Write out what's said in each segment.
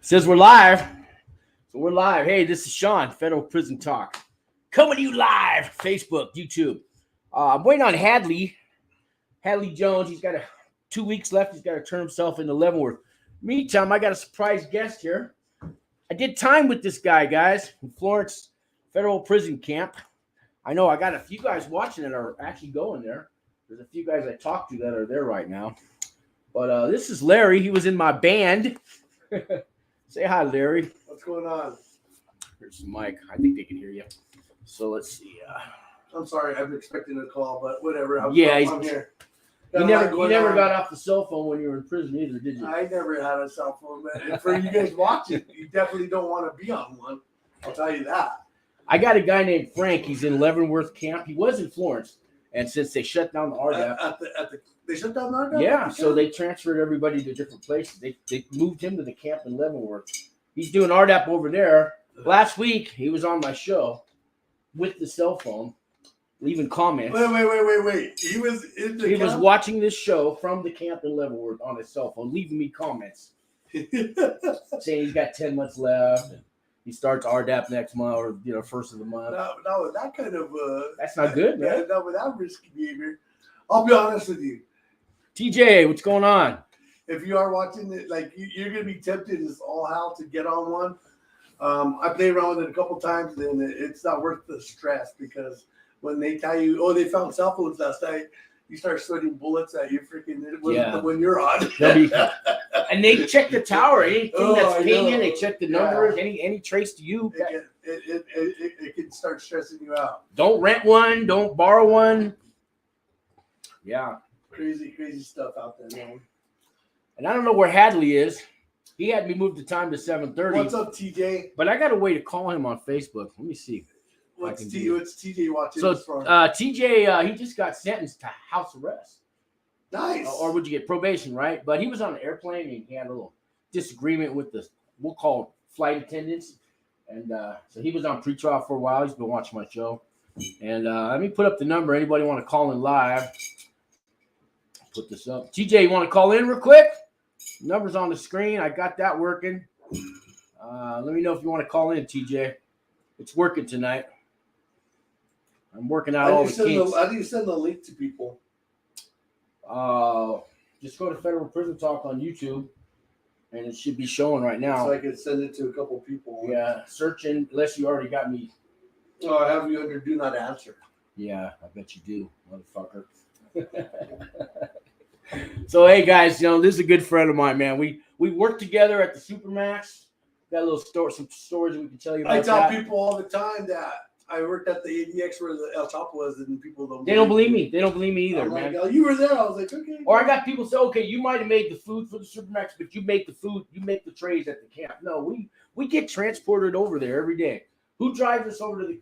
Says we're live. So we're live. Hey, this is Sean, Federal Prison Talk. Coming to you live. Facebook, YouTube. I'm waiting on Hadley. Hadley Jones. He's got 2 weeks left. He's got to turn himself into Leavenworth. Meantime, I got a surprise guest here. I did time with this guy, guys, in Florence Federal Prison Camp. I know I got a few guys watching that are actually going there. There's a few guys I talked to that are there right now. But this is Larry. He was in my band. Say hi, Larry. What's going on? Here's the mic. I think they can hear you. So let's see. I'm sorry. I'm expecting a call, but whatever. I'm here. You never got off the cell phone when you were in prison either, did you? I never had a cell phone, man. And for you guys watching, you definitely don't want to be on one. I'll tell you that. I got a guy named Frank. He's in Leavenworth camp. He was in Florence, and since they shut down the RDAP, they shut down the RDAP. Yeah, so they transferred everybody to different places. They moved him to the camp in Leavenworth. He's doing RDAP over there. Last week he was on my show with the cell phone, leaving comments. Wait. He was in the camp? He was watching this show from the camp in Leavenworth on his cell phone, leaving me comments saying he's got 10 months left. He starts RDAP next month, or first of the month. No, that kind of that's not good, man. No, with that risky behavior. I'll be honest with you. TJ, what's going on? If you are watching it, like you're gonna be tempted as all hell to get on one. I played around with it a couple times, and it's not worth the stress because when they tell you, "Oh, they found cell phones last night," you start sweating bullets at you. Freaking when you're on. And they check the tower. Anything that's pinging, they check the numbers. Any trace to you. It can start stressing you out. Don't rent one. Don't borrow one. Yeah. Crazy stuff out there, man. And I don't know where Hadley is. He had me move the time to 7:30. What's up, TJ? But I got a way to call him on Facebook. Let me see. What's TJ watching? So TJ, he just got sentenced to house arrest. Nice. Or would you get probation, right? But he was on an airplane and he had a little disagreement with we'll call flight attendants. And so he was on pretrial for a while. He's been watching my show. And let me put up the number. Anybody want to call in live? Put this up. TJ, you want to call in real quick? Number's on the screen. I got that working. Let me know if you want to call in, TJ. It's working tonight. I'm working out all the kinks. How do you send the link to people? Just go to Federal Prison Talk on YouTube, and it should be showing right now. So I can send it to a couple people. Yeah, search unless you already got me. Oh, I have you under Do Not Answer. Yeah, I bet you do, motherfucker. So hey guys, this is a good friend of mine, man. We work together at the Supermax. Got a little some stories we can tell you about. I tell people all the time that I worked at the ADX where the El Chapo was, and people don't. They don't believe me. They don't believe me either, man. Like, oh, you were there. I was like, okay. Or I got people say, okay, you might have made the food for the Supermax, but you make the food, you make the trays at the camp. No, we get transported over there every day. Who drives us over to the?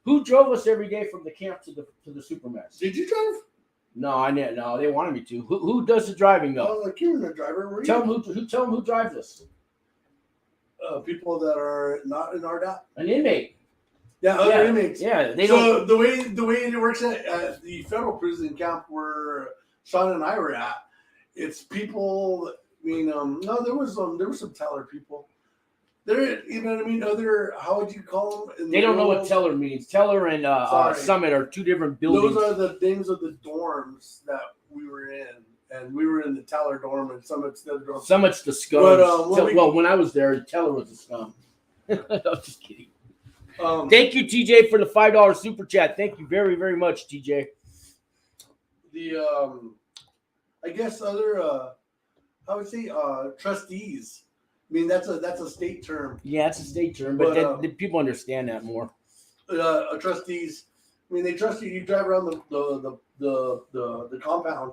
Who drove us every day from the camp to the Supermax? Did you drive? No, no, they wanted me to. Who does the driving though? Oh, like you were the driver. Tell them who drives us. People that are not in RDAP. An inmate. Yeah, other inmates. Yeah, the way it works at the federal prison camp where Sean and I were at, it's people. I mean, no, there was some teller people. There, you know what I mean? How would you call them? They don't know what teller means. Teller and Summit are two different buildings. Those are the names of the dorms that we were in. And we were in the Teller dorm, and Summit's the other dorm. Summit's the scum. But, when I was there, Teller was the scum. I'm just kidding. Thank you, TJ, for the $5 super chat. Thank you very, very much, TJ. I guess I would say trustees. I mean, that's a state term. Yeah, it's a state term, but people understand that more. Trustees. I mean, they trust you. You drive around the compound.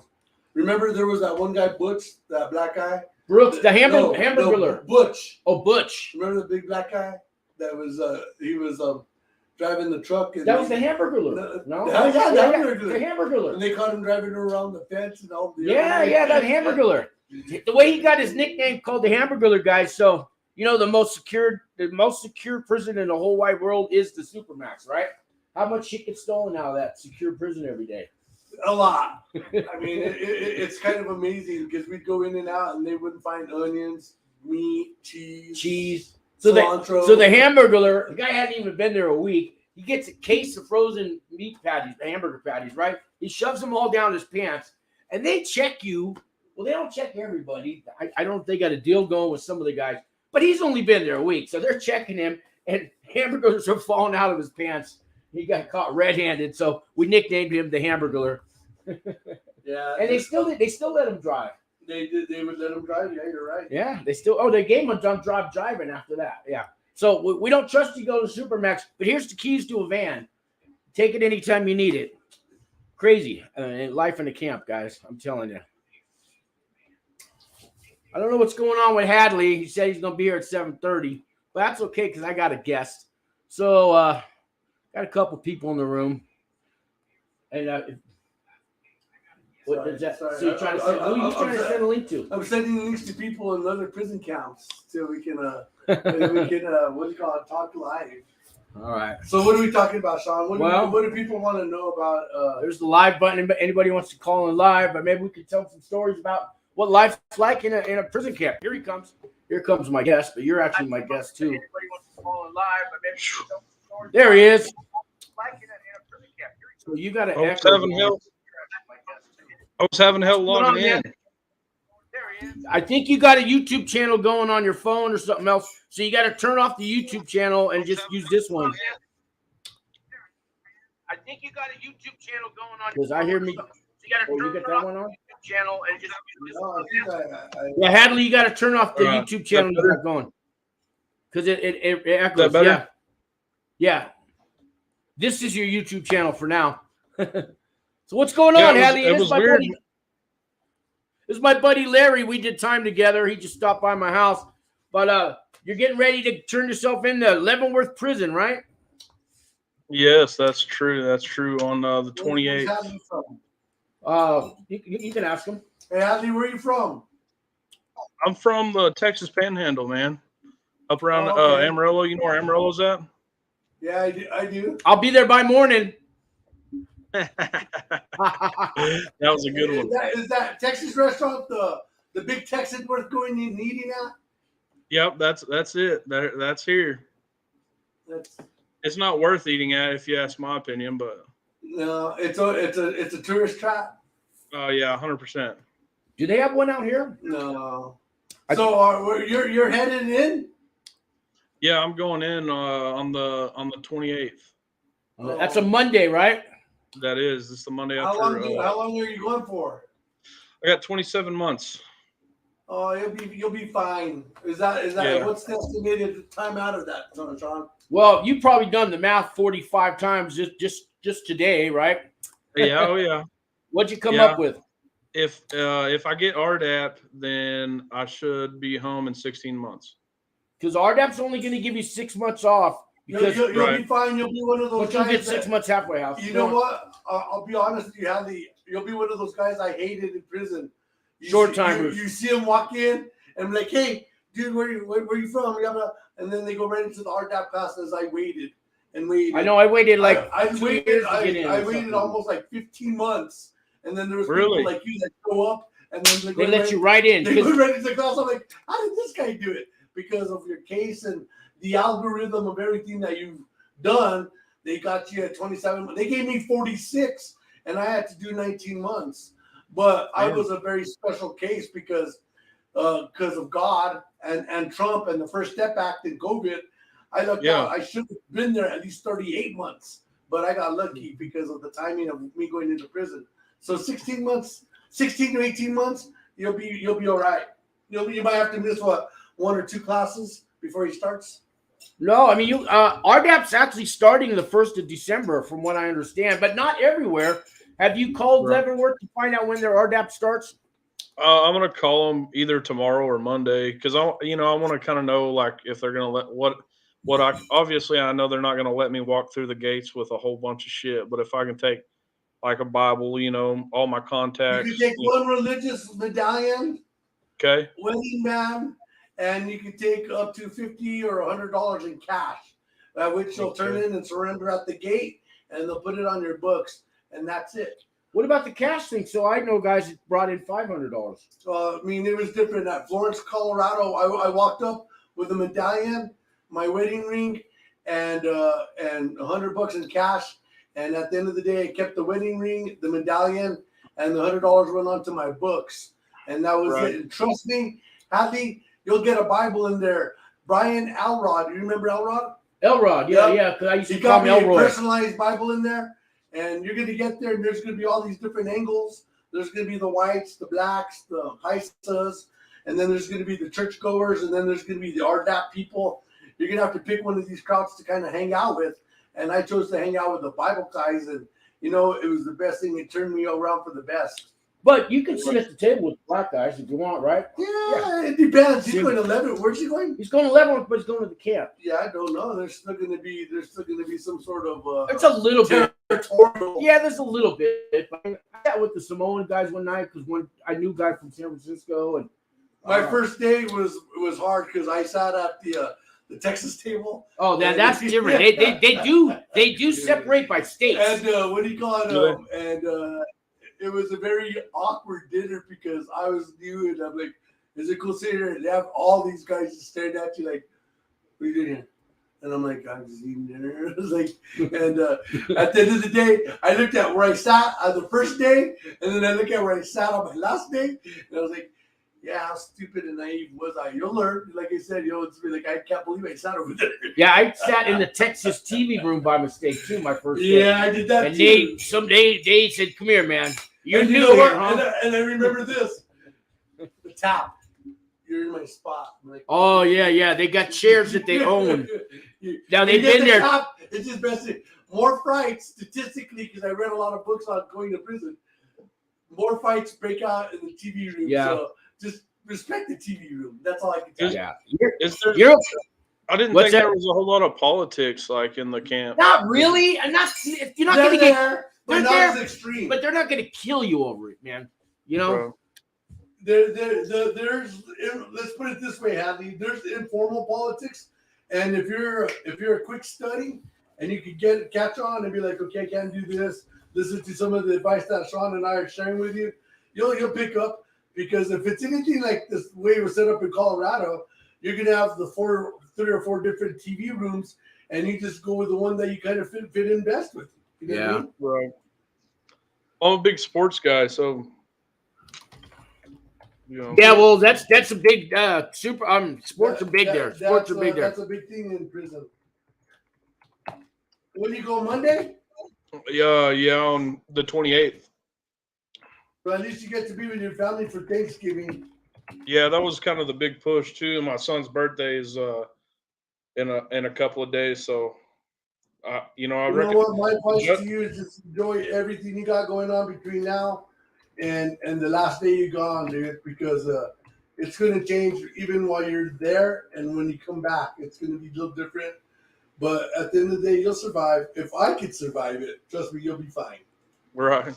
Remember, there was that one guy, Butch, that black guy. Brooks, the hamburger. Butch. Oh, Butch. Remember the big black guy? That was he was driving the truck. And that was the hamburger. No, the hamburger. And they caught him driving around the fence and all. That hamburger. The way he got his nickname called the hamburger, guys. So the most secure prison in the whole wide world is the Supermax, right? How much shit gets stolen out of that secure prison every day? A lot. I mean, it's kind of amazing because we'd go in and out and they wouldn't find onions, meat, cheese. So cilantro. the hamburger, the guy hadn't even been there a week. He gets a case of frozen meat patties, hamburger patties, right? He shoves them all down his pants, and they check you. Well, they don't check everybody. I don't know if they got a deal going with some of the guys, but he's only been there a week, so they're checking him, and hamburgers are falling out of his pants. He got caught red-handed, so we nicknamed him the Hamburglar. Yeah, and they still let him drive. They did. They would let him drive. Yeah, you're right. Yeah, they gave him a dump drive driving after that. Yeah. So we don't trust you to go to Supermax, but here's the keys to a van. Take it anytime you need it. Crazy. Life in the camp, guys. I'm telling you. I don't know what's going on with Hadley. He said he's going to be here at 7:30, but that's okay because I got a guest. So got a couple people in the room. And what is that? Sorry. So you're trying to send, who are you trying to send a link to? I'm sending links to people in other prison camps so we can what do you call it? Talk live. All right. So what are we talking about, Sean? What do people want to know about? There's the live button. Anybody wants to call in live, but maybe we could tell some stories about what life's like in a prison camp. Here he comes. Here comes my guest, but you're actually my guest too. Anybody wants to call in live, but maybe we could tell some stories. There he is. So you got to echo. I was having hell logging in. I think you got a YouTube channel going on your phone or something else. So you got to turn off the YouTube channel and just use this one. I think you got a YouTube channel going on. Because I hear me. You got that one on? Channel and just use this one. Yeah, Hadley, you got to turn off the YouTube channel you got going. Because it echoes. Yeah. Yeah. This is your YouTube channel for now. So what's going on, Hadley? It was weird. This is my buddy Larry. We did time together. He just stopped by my house. But you're getting ready to turn yourself into Leavenworth prison, right? Yes, that's true. That's true on the 28th. You can ask him. Hey, Hadley, where are you from? I'm from the Texas Panhandle, man. Up around Amarillo. You know where Amarillo's at? Yeah, I do. I'll be there by morning. That was a good one. Is that Texas restaurant the big Texan worth going and eating at? Yep, that's it. That's here. It's not worth eating at, if you ask my opinion, but no, it's a tourist trap. Oh yeah, 100%. Do they have one out here? No. So you're headed in? Yeah, I'm going in on the 28th. That's a Monday, right? That is. It's the Monday How after. How long are you going for? I got 27 months. Oh, you'll be fine. Is that what's the estimated time out of that, Sean? Well, you've probably done the math 45 times just today, right? Yeah, oh yeah. What'd you come up with? If I get RDAP, then I should be home in 16 months. Because RDAP's only going to give you 6 months off. Because you'll be fine. You'll be one of those but guys. You'll get 6 months halfway house. You know what? I'll be honest with you, Hadley. You'll be one of those guys I hated in prison. Short timers. You see them walk in and be like, "Hey, dude, where you from?" And then they go right into the RDAP class as I waited and waited. I know. I waited I waited almost like 15 months, and then there was people like you that go up and then they let you right in. They go right into the class. I'm like, how did this guy do it? Because of your case and the algorithm of everything that you've done, they got you at 27. They gave me 46, and I had to do 19 months. But I was a very special case because of God and Trump and the First Step Act and COVID. I looked out. I should have been there at least 38 months, but I got lucky because of the timing of me going into prison. So 16 to 18 months, you'll be all right. You might have to miss 1 or 2 classes before he starts. No, I mean RDAP's actually starting the 1st of December, from what I understand, but not everywhere. Have you called Leavenworth to find out when their RDAP starts? I'm gonna call them either tomorrow or Monday because I want to kind of know like if they're gonna let obviously I know they're not gonna let me walk through the gates with a whole bunch of shit, but if I can take like a Bible, all my contacts. You can take one religious medallion, wedding band, and you can take up to $50 or $100 in cash, which you'll turn in and surrender at the gate, and they'll put it on your books, and that's it. What about the cash thing? So I know guys that brought in $500. I mean, it was different. At Florence, Colorado, I walked up with a medallion, my wedding ring, and $100 in cash. And at the end of the day, I kept the wedding ring, the medallion, and the $100 went on to my books. And that was it. And trust me, Hadley, you'll get a Bible in there. Brian Elrod, you remember Elrod? Elrod, yeah. Because I used to He call got him me a Elroy. personalized Bible in there. And you're going to get there, and there's going to be all these different angles. There's going to be the whites, the blacks, the Paisas, and then there's going to be the churchgoers, and then there's going to be the RDAP people. You're going to have to pick one of these crowds to kind of hang out with. And I chose to hang out with the Bible guys, and, you know, it was the best thing. It turned me around for the best. But you can sit at the table with black guys if you want, right? Yeah. It depends. He's going to Leavenworth. Where's he going? He's going to Leavenworth, but he's going to the camp. Yeah, I don't know. There's still going to be some sort of It's a little bit. territorial. Yeah, there's a little bit. I got with the Samoan guys one night because I knew a guy from San Francisco, and My first day was hard because I sat at the Texas table. oh, that's different. They do separate by states. And what do you call it? It was a very awkward dinner because I was new, and I'm like, "Is it cool sitting here?" And they have all these guys just staring at you like, "What are you doing here?" And I'm like, "I'm just eating dinner." It was like, and at the end of the day, I looked at where I sat on the first day, and then I looked at where I sat on my last day, and I was like, yeah, how stupid and naive was I? You'll learn. Like I said, it's be like, I can't believe I sat over there. Yeah, I sat in the Texas TV room by mistake too. My first day. Yeah, I did that and too. they said, "Come here, man. You're And new you know here, what? huh?" And I remember this. The tap. You're in my spot. I'm like, Oh yeah. They got chairs that they own. Now they've You get been the there. tap, it's just best. More fights statistically, because I read a lot of books on going to prison. More fights break out in the TV room. Yeah. So just respect the TV room. That's all I can tell you. Yeah. I didn't What's think that? there was a whole lot of politics like in the camp. Not really. And you're not They're going to get, there, but they're not there, as extreme. but they're not going to kill you over it, man. You know. Bro. There's let's put it this way, Hadley. There's informal politics, and if you're a quick study and you could catch on and be like, okay, I can't do this. Listen to some of the advice that Sean and I are sharing with you. You'll pick up, because if it's anything like this way we're set up in Colorado, you're gonna have the 3 or 4 different TV rooms, and you just go with the one that you kind of fit in best with. You know what I mean? Right. I'm a big sports guy, so you know. Yeah, well, that's a big sports are big there. Sports are big there. That's a big thing in prison. When you go Monday? Yeah, on the 28th. But at least you get to be with your family for Thanksgiving. Yeah, that was kind of the big push too. My son's birthday is in a couple of days, so I reckon. What my advice to you is just enjoy everything you got going on between now and the last day you're gone, dude, because it's going to change even while you're there, and when you come back, it's going to be a little different. But at the end of the day, you'll survive. If I could survive it, trust me, you'll be fine. Right.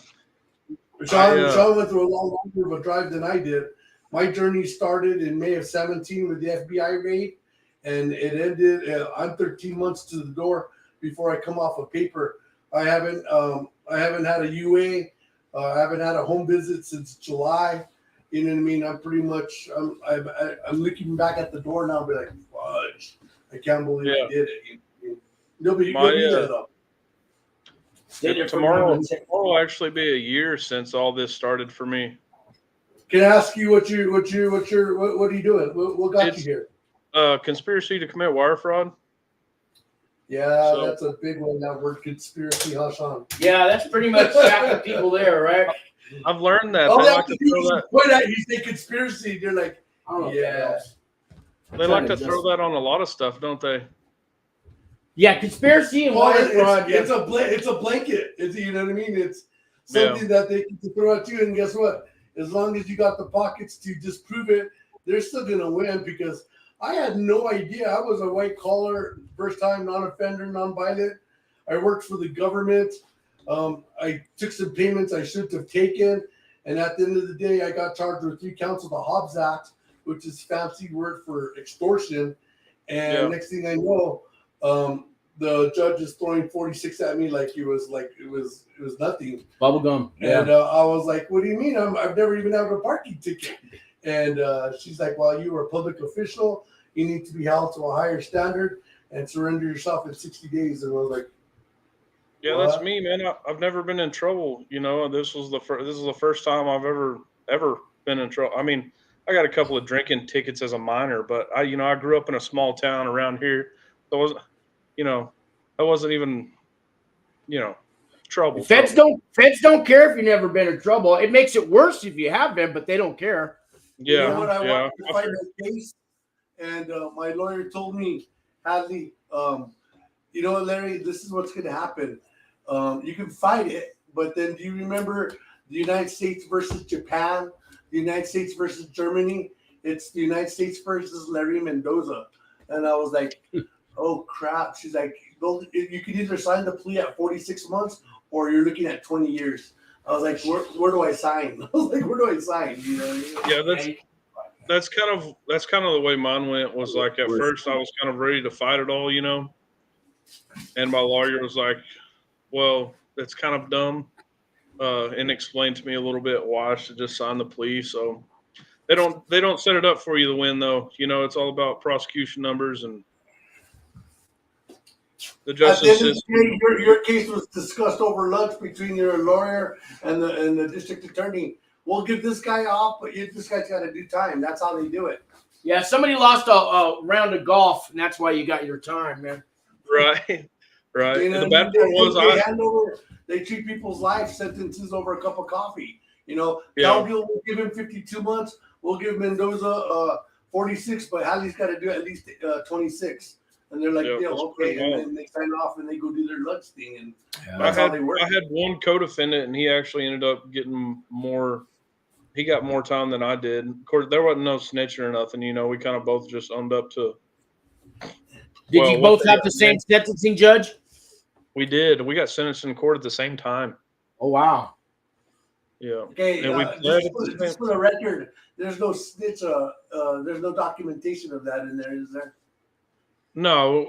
Sean went through a lot longer of a drive than I did. My journey started in May of 17 with the FBI raid, and it ended. I'm 13 months to the door before I come off of paper. I haven't had a UA. I haven't had a home visit since July. You know what I mean? I'm pretty much. I'm looking back at the door now, and be like, fudge! I can't believe I did it. You'll be there though. Tomorrow will actually be a year since all this started for me. Can I ask you what are you doing? What got you here? Conspiracy to commit wire fraud. Yeah, that's a big one. That word conspiracy, Hassan. Yeah, that's pretty much half the people there, right? I've learned that. Oh, They that's like the to throw people that. point at you say conspiracy. They're like, Yeah. They like to throw that on a lot of stuff, don't they? Yeah, conspiracy and wire fraud. It's a blanket. It's, you know what I mean? It's something that they can throw at you, and guess what? As long as you got the pockets to disprove it, they're still gonna win, because I had no idea. I was a white collar, first time non-offender, non-violent. I worked for the government. I took some payments I shouldn't have taken, and at the end of the day, I got charged with 3 counts of the Hobbs Act, which is fancy word for extortion. And next thing I know, the judge is throwing 46 at me like it was nothing. Bubble gum. Yeah. And I was like, what do you mean? I've never even had a parking ticket. And she's like, well, you are a public official. You need to be held to a higher standard and surrender yourself in 60 days. And I was like, yeah, what? that's me, man. I've never been in trouble. You know, this is the first time I've ever been in trouble. I mean, I got a couple of drinking tickets as a minor, but I grew up in a small town around here. So I wasn't even, trouble. Feds don't care if you've never been in trouble. It makes it worse if you have been, but they don't care. Yeah. You know what? I wanted to fight a case, and my lawyer told me, Hadley, you know what, Larry, this is what's going to happen. You can fight it, but then do you remember the United States versus Japan, the United States versus Germany? It's the United States versus Larry Mendoza. And I was like, oh, crap. She's like, well, you can either sign the plea at 46 months or you're looking at 20 years. I was like, where do I sign? I was like, where do I sign? You know what I mean? Yeah, that's kind of the way mine went. Was like at first I was kind of ready to fight it all, and my lawyer was like, well, that's kind of dumb, and explained to me a little bit why I should just sign the plea. So they don't set it up for you to win, though. It's all about prosecution numbers, and the justice system. Your case was discussed over lunch between your lawyer and the district attorney. We'll give this guy off, but this guy's got to do time. That's how they do it. Yeah, somebody lost a round of golf, and that's why you got your time, man. Right. The bad part was they treat people's life sentences over a cup of coffee. Yeah. Calville will give him 52 months. We'll give Mendoza 46, but Hadley's got to do at least 26. And they're like, yeah, okay. And then they sign off and they go do their lunch thing. And that's how they work. I had one co-defendant, and he actually ended up getting more. He got more time than I did. Of course, there wasn't no snitching or nothing. We kind of both just owned up to. Did you both have the same sentencing judge? We did. We got sentenced in court at the same time. Oh, wow. Yeah. Okay. Just for the record, there's no snitch. There's no documentation of that in there, is there? No.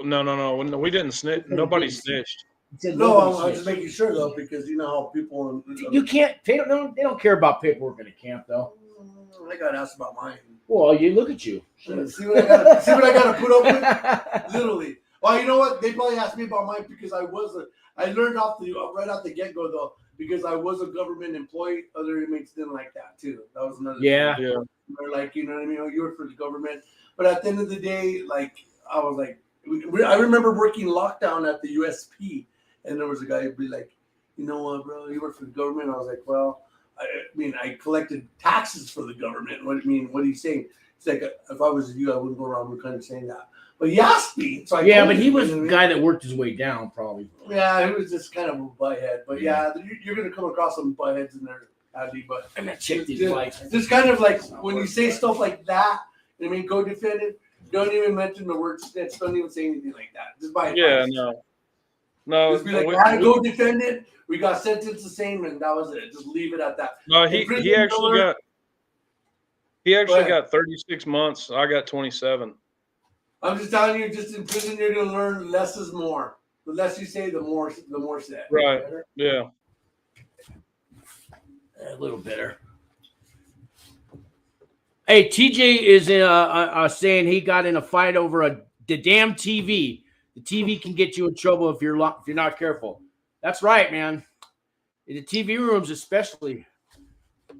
We didn't snitch. Nobody snitched. No, I was just making sure though, because you know how people. You can't. They don't care about paperwork in a camp, though. I got asked about mine. Well, you look at you. See what I got to put up with. Literally. Well, you know what? They probably asked me about mine because I learned right off the get go though, because I was a government employee. Other inmates didn't like that too. That was another. Yeah. Thing. Yeah. They're like, you know what I mean? Oh, you work for the government, but at the end of the day, like I was like, I remember working lockdown at the USP. And there was a guy who'd be like, you know what, bro, you work for the government? I was like, well, I collected taxes for the government. What are you saying? It's like, if I was you, I wouldn't go around kind of saying that. But he asked me. So but he was the guy that worked his way down, probably. Yeah, he was just kind of a butthead. But yeah, you're going to come across some buttheads in there, Hadley. But and that chick did like. Just kind of like when you say stuff like that, I mean, go defend it. Don't even mention the word snitch. Don't even say anything like that. Just by advice. Yeah, no. Just be like, I had to go defend it. We got sentenced the same, and that was it. Just leave it at that. No, he actually got 36 months. I got 27. I'm just telling you, just in prison, you're gonna learn less is more. The less you say, the more said. Right. Yeah. A little better. Hey, TJ is saying he got in a fight over the damn TV. The TV can get you in trouble if you're not careful. That's right, man. In the TV rooms, especially.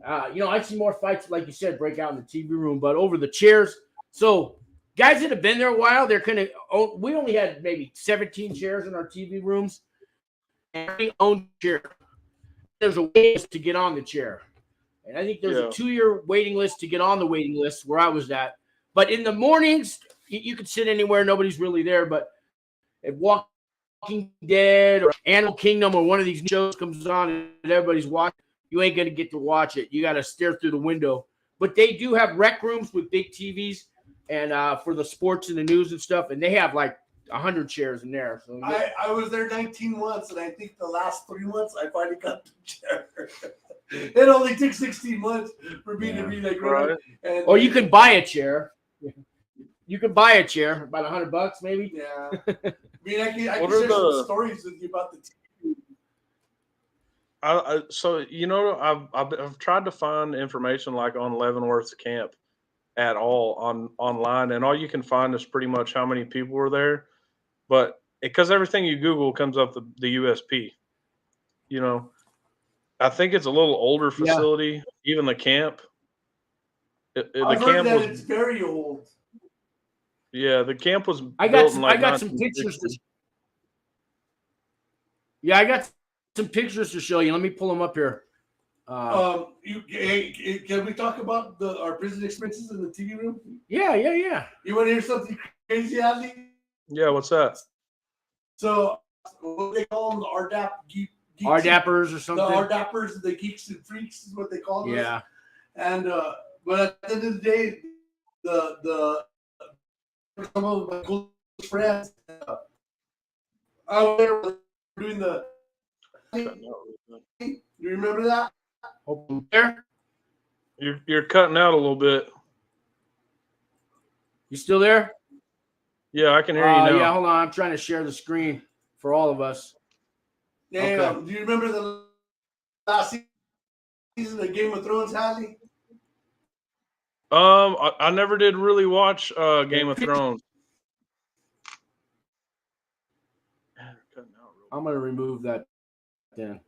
I've seen more fights, like you said, break out in the TV room, but over the chairs. So, guys that have been there a while, they're kind of. We only had maybe 17 chairs in our TV rooms, and we own chair. There's a waiting list to get on the chair, and I think there's a 2-year waiting list to get on the waiting list where I was at. But in the mornings, you could sit anywhere; nobody's really there. But if Walking Dead or Animal Kingdom or one of these shows comes on and everybody's watching, you ain't going to get to watch it. You got to stare through the window. But they do have rec rooms with big TVs and for the sports and the news and stuff, and they have like 100 chairs in there. So I was there 19 months, and I think the last 3 months I finally got the chair. It only took 16 months for me to be like, right. Or you can buy a chair. You can buy a chair, about $100 maybe. Yeah. mean, I can What share are some the- stories with you about the TV. So I've tried to find information like on Leavenworth's camp at all online, and all you can find is pretty much how many people were there. But because everything you Google comes up the USP, you know, I think it's a little older facility. Even the camp, the I've heard camp that was it's very old. the camp was I built in got like I got some pictures. I got some pictures to show you. Let me pull them up here. Can we talk about our prison experiences in the TV room? Yeah. You want to hear something crazy, Hadley? Yeah, what's that? So what they call them, the RDAP geeks, RDAPers or the something. RDAPers, the geeks and freaks is what they call them. Yeah. And but at the end of the day, the some of my close friends out there doing the. You remember that? Open there. You're cutting out a little bit. You still there? Yeah, I can hear you now. Yeah, hold on. I'm trying to share the screen for all of us. Damn. Okay. Do you remember the last season of Game of Thrones, Hadley? I never did really watch Game of Thrones. I'm gonna remove that then.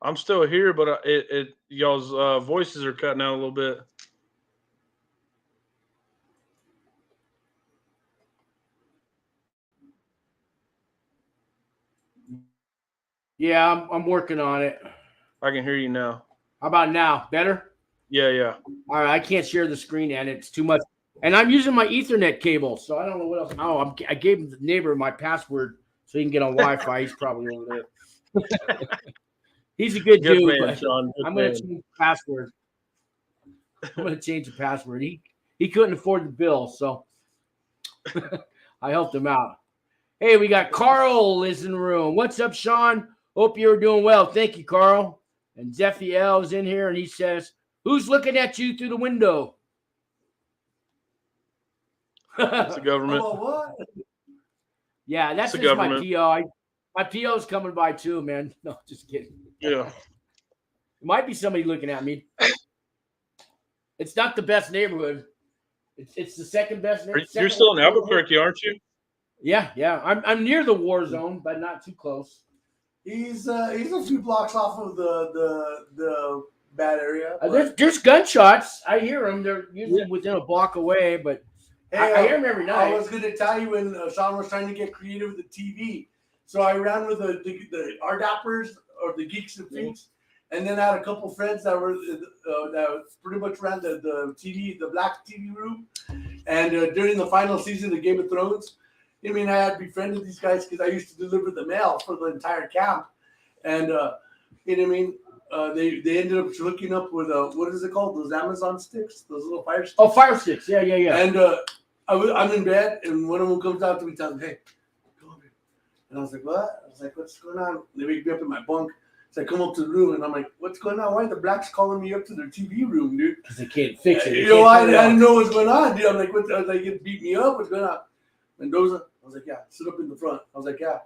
I'm still here, but y'all's voices are cutting out a little bit. Yeah, I'm working on it. I can hear you now. How about now? Better? Yeah. All right, I can't share the screen and it's too much. And I'm using my Ethernet cable, so I don't know what else. Oh, I gave the neighbor my password so he can get on Wi-Fi. He's probably over there. He's a good dude, man, but Sean. Good I'm going man. to change the password. I'm going to change the password. He couldn't afford the bill, so I helped him out. Hey, we got Carl is in the room. What's up, Sean? Hope you're doing well. Thank you, Carl. And Zephy L is in here, and he says, "Who's looking at you through the window?" It's the government. Oh, what? Yeah, that's It's the just my government. PO. My PO's coming by too, man. No, just kidding. Yeah. It might be somebody looking at me. It's not the best neighborhood. It's the second best neighborhood. You're still in Albuquerque, aren't you? Yeah. I'm near the war zone, but not too close. He's a few blocks off of the bad area. There's gunshots. I hear them. They're usually within a block away, but I hear them every night. I was going to tell you when Sean was trying to get creative with the TV. So I ran with the RDAPers or the geeks and freaks, and then I had a couple friends that were that pretty much ran the TV, the black TV room. And during the final season of Game of Thrones, I mean, I had befriended these guys because I used to deliver the mail for the entire camp, and you know what I mean. They ended up hooking up with what is it called? Those Amazon sticks, those little fire sticks. Oh, fire sticks. Yeah. And I'm in bed, and one of them comes out to me, tells me, "Hey, come over here." And I was like, "What?" I was like, "What's going on?" They wake me up in my bunk. So I come up to the room, and I'm like, "What's going on? Why are the blacks calling me up to their TV room, dude?" Because they can't fix it. You know, I didn't know what's going on, dude. I'm like, "What?" I was like, "It beat me up. What's going on?" Mendoza. I was like, "Yeah, sit up in the front." I was like, "Yeah."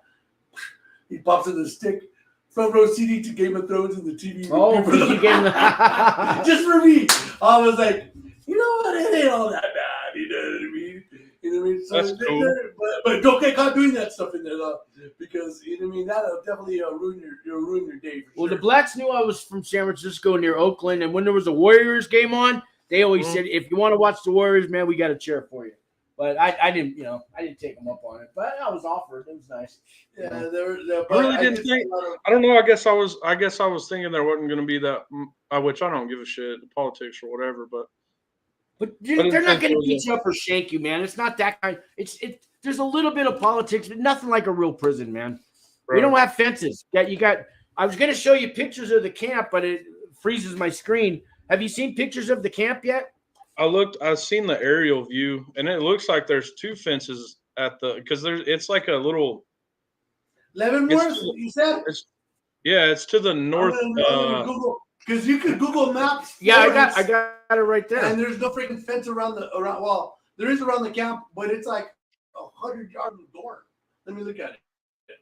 He pops in the stick. Front row CD to Game of Thrones in the TV. Oh, you getting just for me. I was like, you know what? It ain't all that bad. You know what I mean? You know what I mean? So That's cool. But don't get caught doing that stuff in there, though, because you know what I mean. That'll definitely ruin your day. For Well, sure. the blacks knew I was from San Francisco near Oakland, and when there was a Warriors game on, they always said, "If you want to watch the Warriors, man, we got a chair for you." But I didn't, I didn't take them up on it. But I was offered. It was nice. Yeah, I really didn't think. I don't know. I guess I was thinking there wasn't going to be that. Which I don't give a shit, politics or whatever. But they're not going to beat you up or shank you, man. It's not that kind. There's a little bit of politics, but nothing like a real prison, man. Right. We don't have fences. I was going to show you pictures of the camp, but it freezes my screen. Have you seen pictures of the camp yet? I've seen the aerial view, and it looks like there's two fences because it's like a little. Leavenworth, you said? It's to the north. Because you could Google Maps. Yeah, I got it right there. And there's no freaking fence around. Well, there is around the camp, but it's like 100 yards from the door. Let me look at it.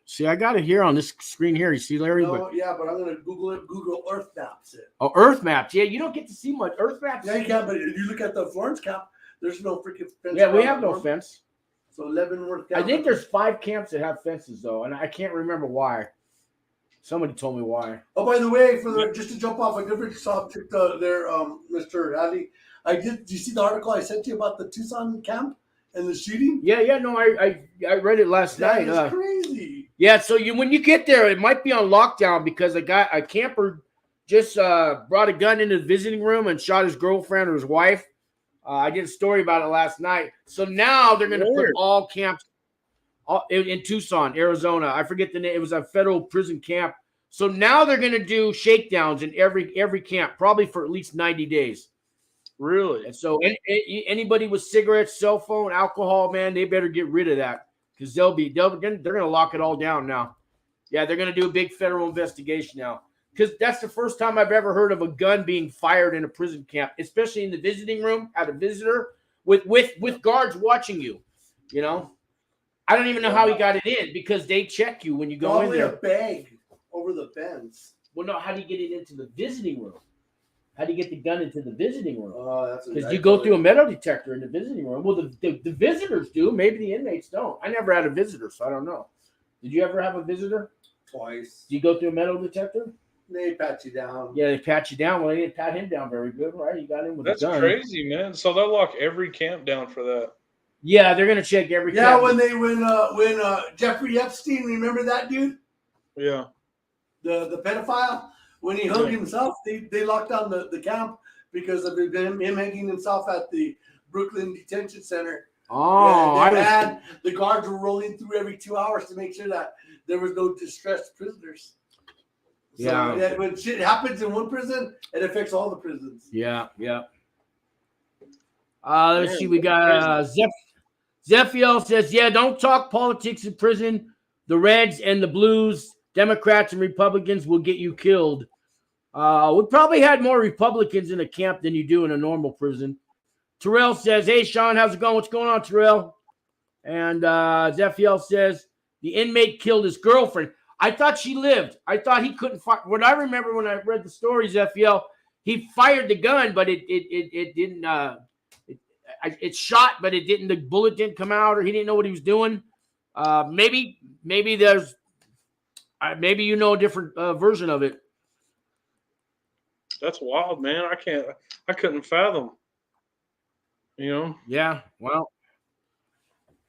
See, I got it here on this screen here. You see, Larry? No, yeah, but I'm gonna Google it. Google Earth Maps it. Oh, Earth Maps. Yeah, you don't get to see much Earth Maps. Yeah, you can, but if you look at the Florence camp, there's no freaking fence. Yeah, we around have the no north. fence. So Leavenworth I camp. think there's 5 camps that have fences though, and I can't remember why. Somebody told me why. Oh, by the way, just to jump off a different subject, there, Mr. Hadley, did you see the article I sent you about the Tucson camp and the shooting? Yeah, no, I read it last night. That's crazy. Yeah, so when you get there, it might be on lockdown because a camper just brought a gun into the visiting room and shot his girlfriend or his wife. I did a story about it last night. So now they're going to put all camps in Tucson, Arizona. I forget the name. It was a federal prison camp. So now they're going to do shakedowns in every camp, probably for at least 90 days. Really? And so anybody with cigarettes, cell phone, alcohol, man, they better get rid of that because they're going to lock it all down now. Yeah, they're going to do a big federal investigation now because that's the first time I've ever heard of a gun being fired in a prison camp, especially in the visiting room at a visitor with guards watching you. You know, I don't even know how he got it in because they check you when you go in there. A bag over the fence. Well, no, how do you get it into the visiting room? How do you get the gun into the visiting room? That's because you go through a metal detector in the visiting room. Well, the visitors do. Maybe the inmates don't. I never had a visitor, so I don't know. Did you ever have a visitor? Twice. Do you go through a metal detector? They pat you down. Yeah, they pat you down. Well, they didn't pat him down very good, right? He got in with a gun. That's crazy, man. So they'll lock every camp down for that. Yeah, they're gonna check every. Yeah, camp. when Jeffrey Epstein, remember that dude? Yeah. The pedophile, when he hung himself, they locked down the camp because of him hanging himself at the Brooklyn Detention Center. Oh, the guards were rolling through every 2 hours to make sure that there was no distressed prisoners. So when shit happens in one prison, it affects all the prisons. Yeah. Let's see. We got Zephiel says, "Yeah, don't talk politics in prison. The Reds and the Blues, Democrats and Republicans will get you killed." We probably had more Republicans in a camp than you do in a normal prison. Terrell says, "Hey, Sean, how's it going? What's going on, Terrell?" And Zephiel says, "The inmate killed his girlfriend. I thought she lived. I thought he couldn't fire." What I remember when I read the story, Zephiel, he fired the gun, but it didn't. It shot, but it didn't. The bullet didn't come out, or he didn't know what he was doing. Maybe there's, maybe you know a different version of it. That's wild, man. I couldn't fathom. You know? Yeah. Well,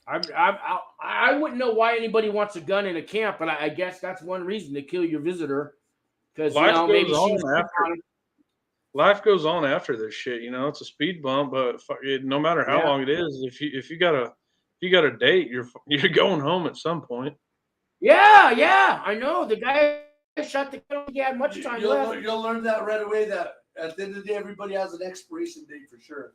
I wouldn't know why anybody wants a gun in a camp, but I guess that's one reason to kill your visitor because maybe life goes on after this shit. You know, it's a speed bump, but no matter how long it is, if you got a date, you're going home at some point. Yeah, I know. The guy shot the gun. He had much time left. You'll learn that right away. That at the end of the day, everybody has an expiration date for sure.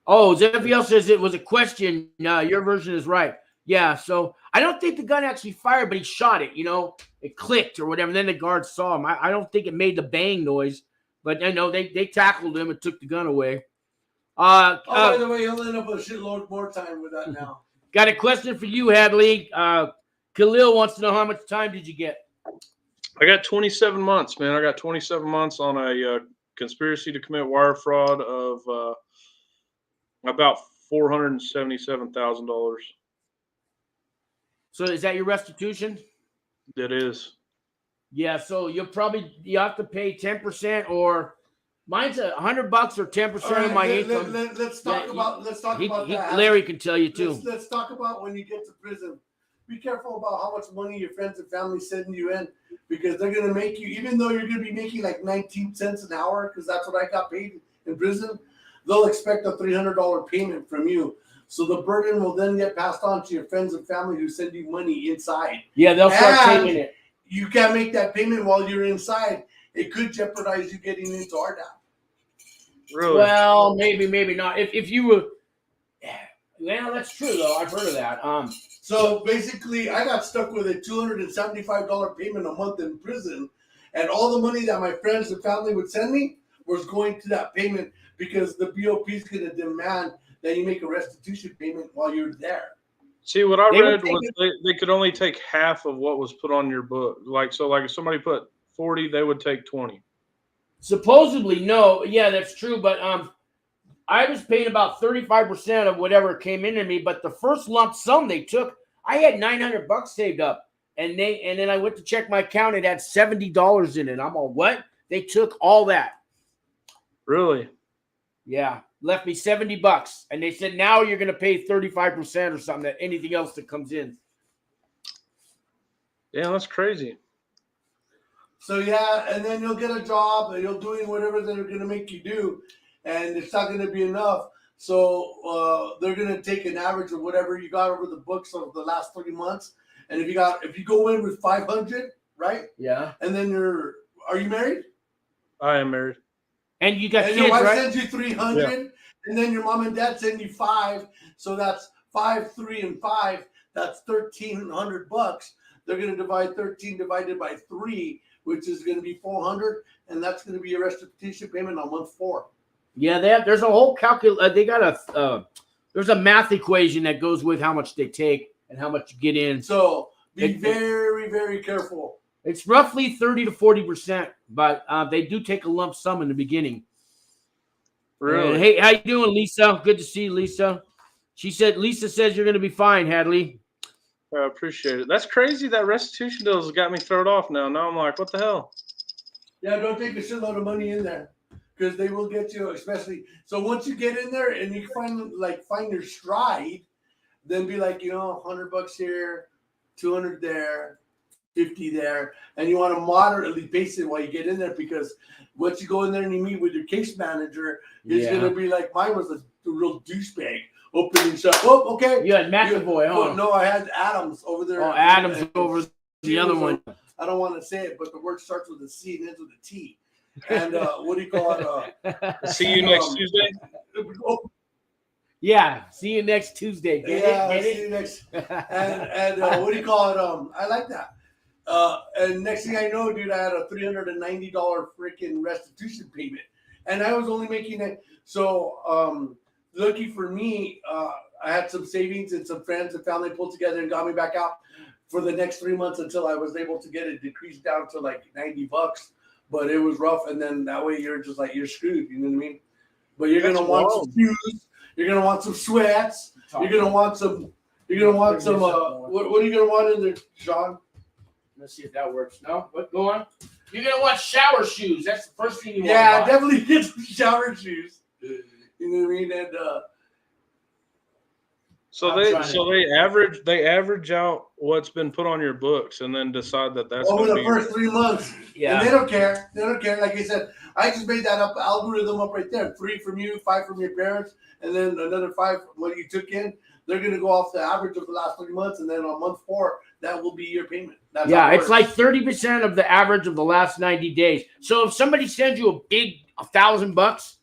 Oh, Zephiel says it was a question. No, your version is right. Yeah, so I don't think the gun actually fired, but he shot it. You know, it clicked or whatever. And then the guards saw him. I don't think it made the bang noise, but I know they tackled him and took the gun away. By the way, he'll end up with a shitload more time with that now. Got a question for you, Hadley. Khalil wants to know how much time did you get? I got 27 months, man. I got 27 months on a conspiracy to commit wire fraud of about $477,000. So is that your restitution? It is. Yeah, so you have to pay 10% or mine's $100 or 10% of my income. Let's talk about that. Larry can tell you too. Let's talk about when you get to prison. Be careful about how much money your friends and family sending you in because they're going to make you, even though you're going to be making like 19 cents an hour, because that's what I got paid in prison, they'll expect a $300 payment from you. So the burden will then get passed on to your friends and family who send you money inside. Yeah, they'll start taking it. You can't make that payment while you're inside. It could jeopardize you getting into RDAP. Really? Well, maybe not. If you were, well, that's true though. I've heard of that. So basically, I got stuck with a $275 payment a month in prison, and all the money that my friends and family would send me was going to that payment because the BOP is going to demand then you make a restitution payment while you're there. See, what I They would read take was they could only take half of what was put on your book. Like if somebody put 40, they would take 20. Supposedly, no. Yeah, that's true. But I was paying about 35% of whatever came into me. But the first lump sum they took, I had $900 saved up, and then I went to check my account. It had $70 in it. I'm all, what? They took all that. Really? Yeah, left me $70, and they said now you're going to pay 35% or something. That anything else that comes in. Yeah, that's crazy. So yeah, and then you'll get a job, and you'll doing whatever they're going to make you do, and it's not going to be enough. So they're going to take an average of whatever you got over the books of the last 3 months, and if you go in with 500, right? Yeah. And then are you married? I am married. And you got And kids, your wife right? sends you 300, and then your mom and dad send you 5. So that's 5, 3, and 5. That's $1,300. They're going to divide 13 divided by 3, which is going to be 400, and that's going to be your restitution payment on month 4. Yeah, there's a whole they got there's a math equation that goes with how much they take and how much you get in. So be very, very careful. It's roughly 30 to 40%, but they do take a lump sum in the beginning. Really? And, hey, how you doing, Lisa? Good to see you, Lisa. Lisa says you're going to be fine, Hadley. I appreciate it. That's crazy. That restitution deal has got me thrown off now. Now I'm like, what the hell? Yeah, don't take a shitload of money in there, because they will get you, especially. So once you get in there and you find your stride, then be like, $100 here, 200 there, 50 there, and you want to moderately pace it while you get in there, because once you go in there and you meet with your case manager, it's going to be like mine was a real douchebag. Open and shut. Oh, okay. You had McAvoy, huh? No, I had Adams over there. Oh, Adams over the other one. I don't want to say it, but the word starts with a C and ends with a T. And what do you call it? See you next Tuesday? Yeah, see you next Tuesday. See you next. And what do you call it? I like that. And next thing I know, dude, I had a $390 freaking restitution payment, and I was only making it. So, lucky for me, I had some savings and some friends and family pulled together and got me back out for the next 3 months until I was able to get it decreased down to like $90. But it was rough, and then that way you're just like you're screwed. You know what I mean? But you're gonna want some shoes. You're gonna want some sweats. You're gonna want some. You're gonna want some. What are you gonna want in there, Sean? Let's see if that works. No, what? Go on. You're gonna want shower shoes. That's the first thing you want. Yeah, definitely get some shower shoes. You know what I mean? And so they average out what's been put on your books and then decide that's over the first 3 months. Yeah, and they don't care. They don't care. Like I said, I just made that algorithm up right there. 3 from you, 5 from your parents, and then another 5 what you took in. They're gonna go off the average of the last 3 months, and then on month 4, that will be your payment. That's it's like 30% of the average of the last 90 days. So if somebody sends you a big $1,000,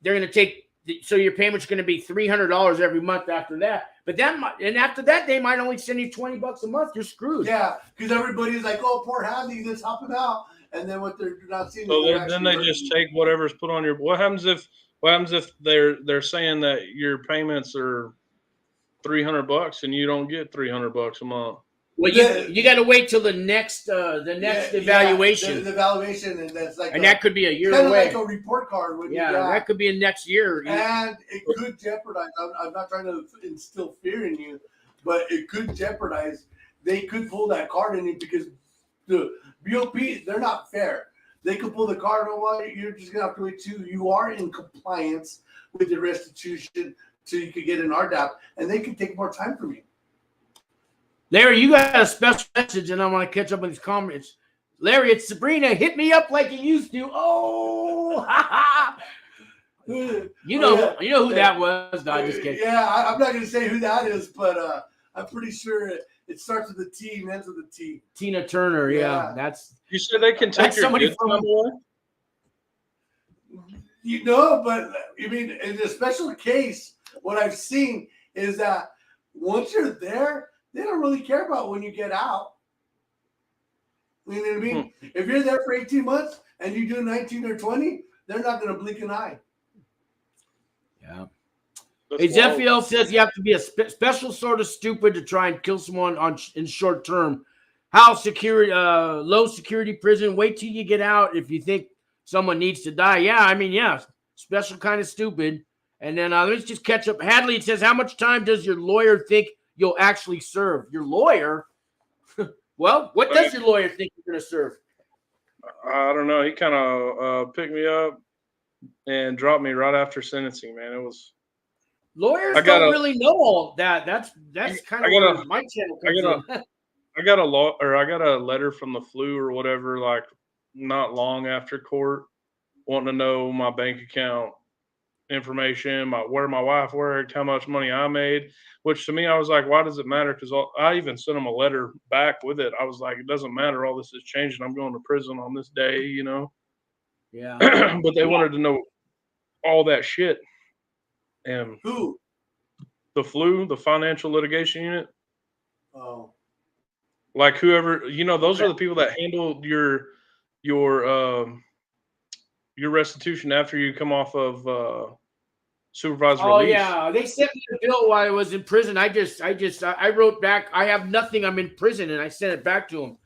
they're gonna take. So your payment's going to be $300 every month after that. But after that, they might only send you $20 a month. You're screwed. Yeah, because everybody's like, "Oh, poor Hadley, let's help him out," and then what they're not seeing. So then they just take whatever's put on your. What happens if they're saying that your payments are $300 and you don't get $300 a month? Well, you got to wait till the next evaluation. The evaluation, and that's like, that could be a year kind away. of like a report card. That could be a next year. And it could jeopardize. I'm not trying to instill fear in you, but it could jeopardize. They could pull that card in you because the BOP, they're not fair. They could pull the card. Well, you're just gonna have to wait till you are in compliance with the restitution, so you could get an RDAP, and they could take more time from you. Larry, you got a special message, and I want to catch up with these comments. Larry, it's Sabrina. Hit me up like you used to. Oh, you know who that was. No, I just kidding. Yeah, I'm not going to say who that is, but I'm pretty sure it starts with a T and ends with a T. Tina Turner. Yeah, that's. You said they can take your somebody kids from. But I mean, in a special case, what I've seen is that once you're there, they don't really care about when you get out. You know what I mean? If you're there for 18 months and you do 19 or 20, they're not going to blink an eye. Yeah. Hey, That's wild. Zephiel says you have to be a special sort of stupid to try and kill someone in short term. How security, low security prison? Wait till you get out if you think someone needs to die. Yeah, I mean, yeah, special kind of stupid. And then let's just catch up. Hadley, it says, how much time does your lawyer think you'll actually serve? Your lawyer? Well, what does your lawyer think you're going to serve? I don't know. He kind of picked me up and dropped me right after sentencing, man. It was. Lawyers don't really know all that. That's kind of where my channel comes in. I got a letter from the flu or whatever, like not long after court, wanting to know my bank account information, where my wife worked, how much money I made, which to me, I was like, why does it matter? Because I even sent them a letter back with it. I was like, it doesn't matter. All this is changing. I'm going to prison on this day, you know? Yeah. But they wanted to know all that shit. And Who? The flu, the financial litigation unit. Oh. Like whoever, you know, those are the people that handle your restitution after you come off of supervised release. Oh yeah, they sent me a bill while I was in prison. I wrote back, I have nothing. I'm in prison, and I sent it back to them.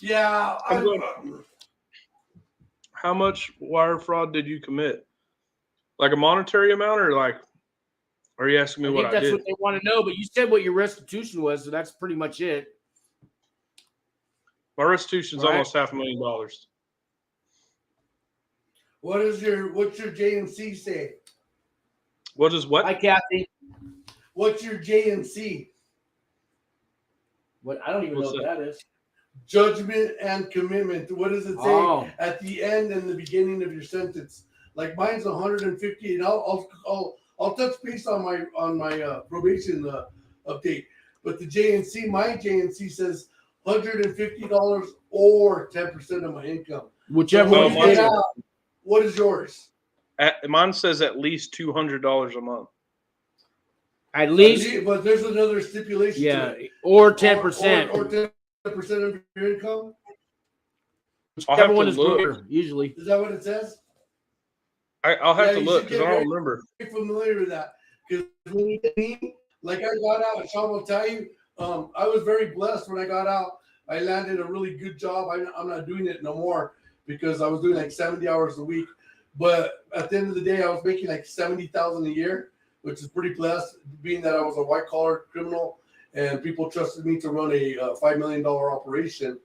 Yeah. How much wire fraud did you commit? Like a monetary amount, or like? Or are you asking me what I did? That's what they want to know, but you said what your restitution was, so that's pretty much it. My restitution is almost $500,000. What's your J&C say? What is what? Hi, Kathy. What's your J&C? What? I don't even know what that is. Judgment and commitment. What does it say at the end and the beginning of your sentence? Like mine's 150, and I'll touch base on my probation update. But the J&C, my J&C says $150 or 10% of my income. Whichever So one. what is yours? Mine says at least $200 a month. At least, but there's another stipulation. Yeah, to it. or 10%. Or 10% of your income. Whichever one is greater, usually. Is that what it says? I'll have to look because I don't remember. I'm familiar with that because like I got out, Sean will tell you, I was very blessed when I got out. I landed a really good job. I'm not doing it no more because I was doing like 70 hours a week. But at the end of the day, I was making like $70,000 a year, which is pretty blessed, being that I was a white collar criminal and people trusted me to run a $5 million operation.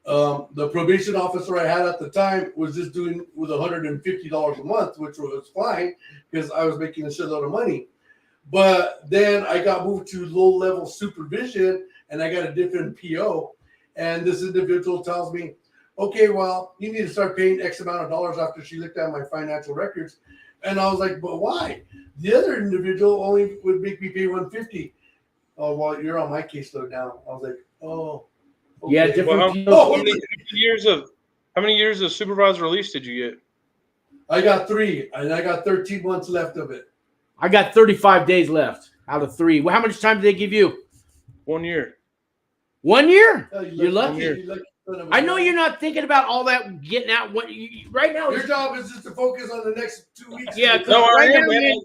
The probation officer I had at the time was just doing with $150 a month, which was fine because I was making a shitload of money. But then I got moved to low-level supervision, and I got a different PO. And this individual tells me, okay, well, you need to start paying X amount of dollars after she looked at my financial records. And I was like, but why? The other individual only would make me pay $150. Oh, well, you're on my caseload now. I was like, oh. Okay. Yeah, different. How many years of supervised release did you get? I got 3, and I got 13 months left of it. I got 35 days left out of 3. Well, how much time did they give you? 1 year. 1 year? Oh, you're lucky. I know you're not thinking about all that getting out. Right now, your job is just to focus on the next 2 weeks. Yeah, no, right now, man,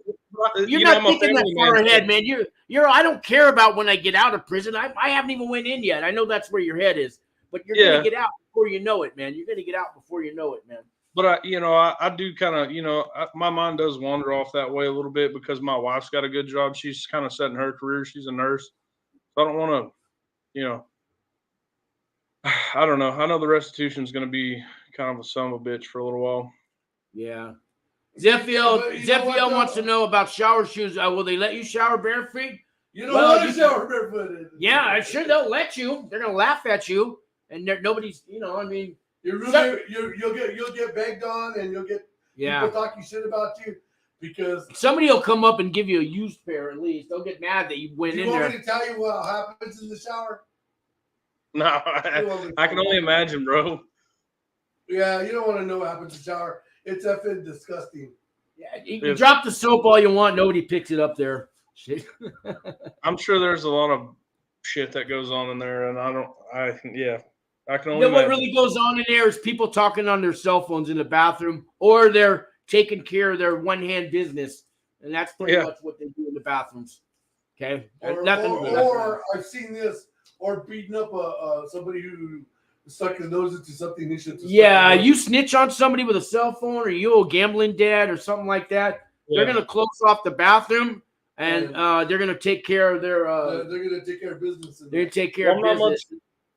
you're not thinking that far ahead, man. You're. I don't care about when I get out of prison. I haven't even went in yet. I know that's where your head is, but you're gonna get out before you know it, man. You're gonna get out before you know it, man. But I do kind of, my mind does wander off that way a little bit because my wife's got a good job. She's kind of set in her career. She's a nurse. So I don't want to, I don't know. I know the restitution is going to be kind of a son of a bitch for a little while. Yeah. Zephiel wants to know about shower shoes. Will they let you shower barefoot? You don't want to shower barefoot. Yeah, I'm sure they'll let you. They're going to laugh at you. And nobody's, I mean. You'll get begged on, and you'll get people talking shit about you because somebody will come up and give you a used pair at least. They'll get mad that you went in there. You want me to tell you what happens in the shower? No, I can only imagine, bro. Yeah, you don't want to know what happens in the shower. It's effing disgusting. Yeah, you can drop the soap all you want. Nobody picks it up there. Shit. I'm sure there's a lot of shit that goes on in there, and I can only what really goes on in there is people talking on their cell phones in the bathroom, or they're taking care of their one-hand business, and that's pretty Yeah. much what they do in the bathrooms. Okay, Or I've seen this, or beating up somebody who stuck his nose into something he should. Yeah, you snitch on somebody with a cell phone, or you owe gambling debt or something like that. They're gonna close off the bathroom, and they're gonna take care of their. They're gonna take care of business. They take care of business.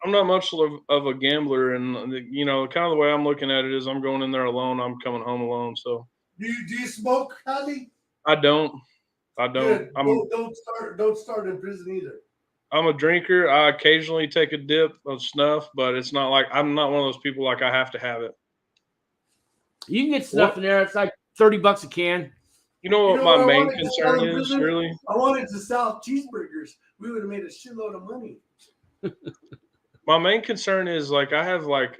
I'm not much of a gambler, and kind of the way I'm looking at it is I'm going in there alone. I'm coming home alone. So do you smoke, Hadley? I don't. Good. Don't start in prison either. I'm a drinker. I occasionally take a dip of snuff, but it's not like I'm not one of those people like I have to have it. You can get snuff in there. It's like $30 a can. You know what my main concern is, really? I wanted to sell cheeseburgers. We would have made a shitload of money. My main concern is like I have like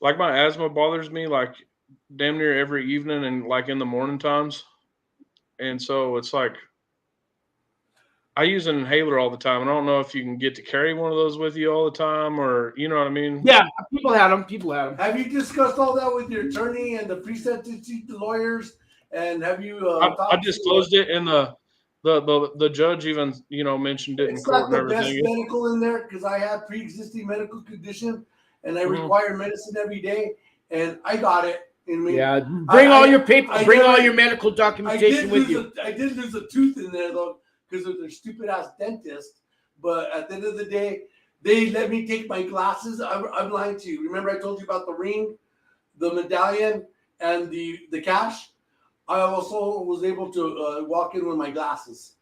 my asthma bothers me like damn near every evening and like in the morning times. And so it's like I use an inhaler all the time. And I don't know if you can get to carry one of those with you all the time, or you know what I mean? Yeah, people had them. Have you discussed all that with your attorney and the pre-sentence lawyers? And have you? I disclosed it, and the judge even mentioned it in court and everything. It's not the best medical in there because I have pre-existing medical condition and I require medicine every day, and I got it. Yeah, bring all your papers. Bring all your medical documentation with you. I did lose a tooth in there though, because of their stupid ass dentist. But at the end of the day, they let me take my glasses. I'm lying to you. Remember I told you about the ring, the medallion, and the cash? I also was able to walk in with my glasses.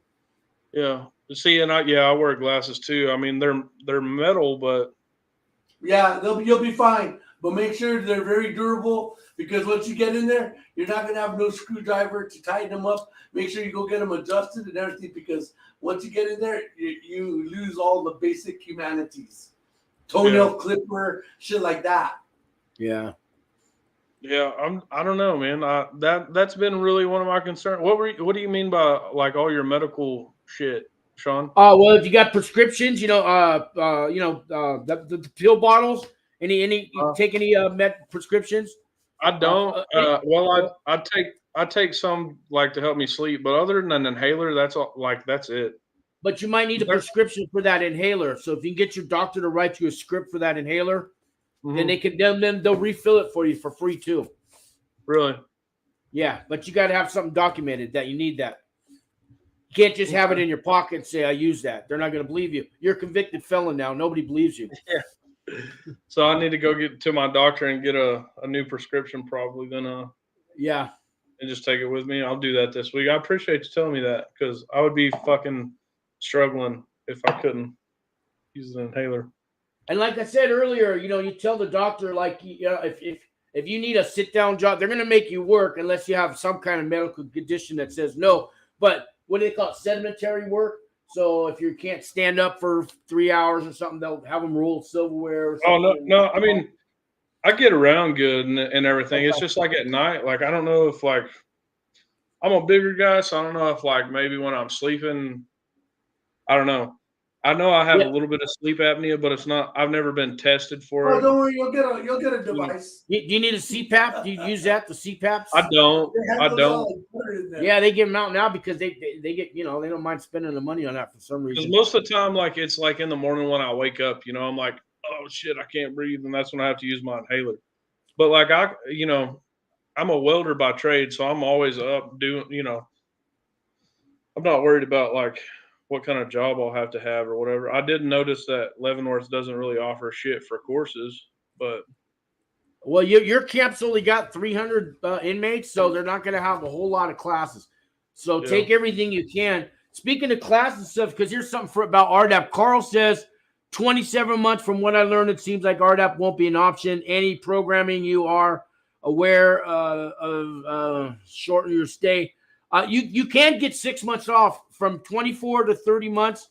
Yeah. See, and I wear glasses too. I mean, they're metal, but yeah, you'll be fine. But make sure they're very durable, because once you get in there, you're not going to have no screwdriver to tighten them up. Make sure you go get them adjusted and everything, because once you get in there, you lose all the basic humanities. Toenail clipper, shit like that. Yeah. Yeah, I don't know, man. That's been really one of my concerns. What do you mean by like all your medical shit, Sean? Well, if you got prescriptions, the pill bottles. Any take any prescriptions? I don't. I take some like to help me sleep, but other than an inhaler, that's it. But you might need a prescription for that inhaler. So if you can get your doctor to write you a script for that inhaler, then they'll refill it for you for free too. Really? Yeah, but you got to have something documented that you need that. You can't just have it in your pocket and say I use that. They're not going to believe you. You're a convicted felon now. Nobody believes you. Yeah. So I need to go get to my doctor and get a new prescription probably then and just take it with me. I'll do that this week. I appreciate you telling me that, because I would be fucking struggling if I couldn't use an inhaler. And like I said earlier, you tell the doctor, like, if you need a sit down job, they're going to make you work unless you have some kind of medical condition that says no. But what do they call it? Sedentary work. So if you can't stand up for 3 hours or something, they'll have them roll silverware or something. Oh, no. I mean, I get around good and everything. Okay. It's just like at night. Like, I don't know if like I'm a bigger guy, so I don't know if like maybe when I'm sleeping, I don't know. I know I have a little bit of sleep apnea, but it's not. I've never been tested for it. Oh, don't worry, you'll get a device. Do you need a CPAP? Do you use that? The CPAPs? I don't. Yeah, they give them out now because they get they don't mind spending the money on that for some reason. Because most of the time, like it's like in the morning when I wake up, I'm like, oh shit, I can't breathe, and that's when I have to use my inhaler. But like I'm a welder by trade, so I'm always up doing. I'm not worried about like what kind of job I'll have to have or whatever. I did notice that Leavenworth doesn't really offer shit for courses, but your camp's only got 300 inmates, so they're not going to have a whole lot of classes. So take everything you can. Speaking of classes and stuff, because here's something about RDAP. Carl says 27 months. From what I learned, it seems like RDAP won't be an option. Any programming you are aware of shorten your stay. You can get 6 months off from 24 to 30 months